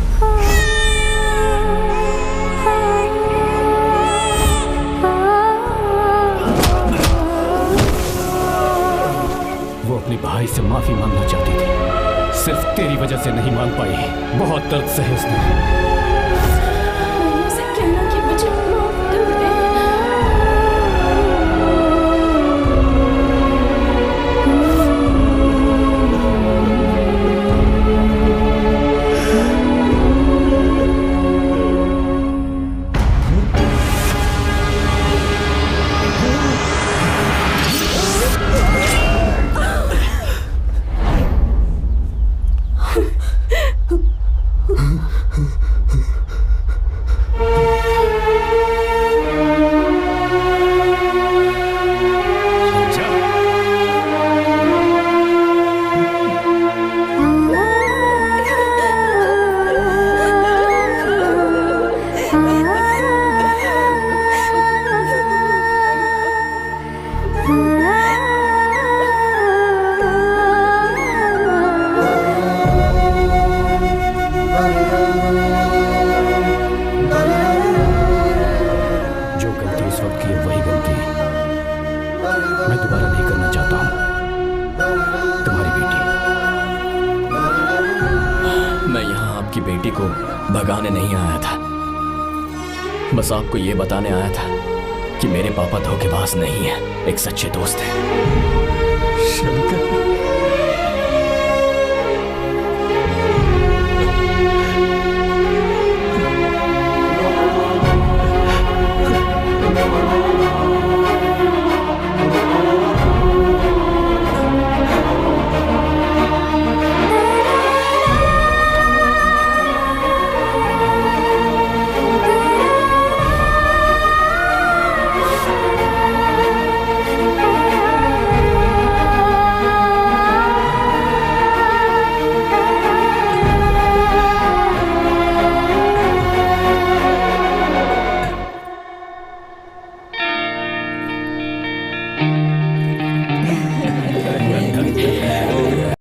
अपने भाई से माफी मांगना चाहती थी, सिर्फ तेरी वजह से नहीं मांग पाई। बहुत दर्द सहे उसने।
उसे कहना कि मुझे माफ कर दे।
दोबारा नहीं करना चाहता हूं। तुम्हारी बेटी।
मैं यहाँ आपकी बेटी को भगाने नहीं आया था, बस आपको ये बताने आया था कि मेरे पापा धोखेबाज नहीं है, एक सच्चे दोस्त हैं। शंकर,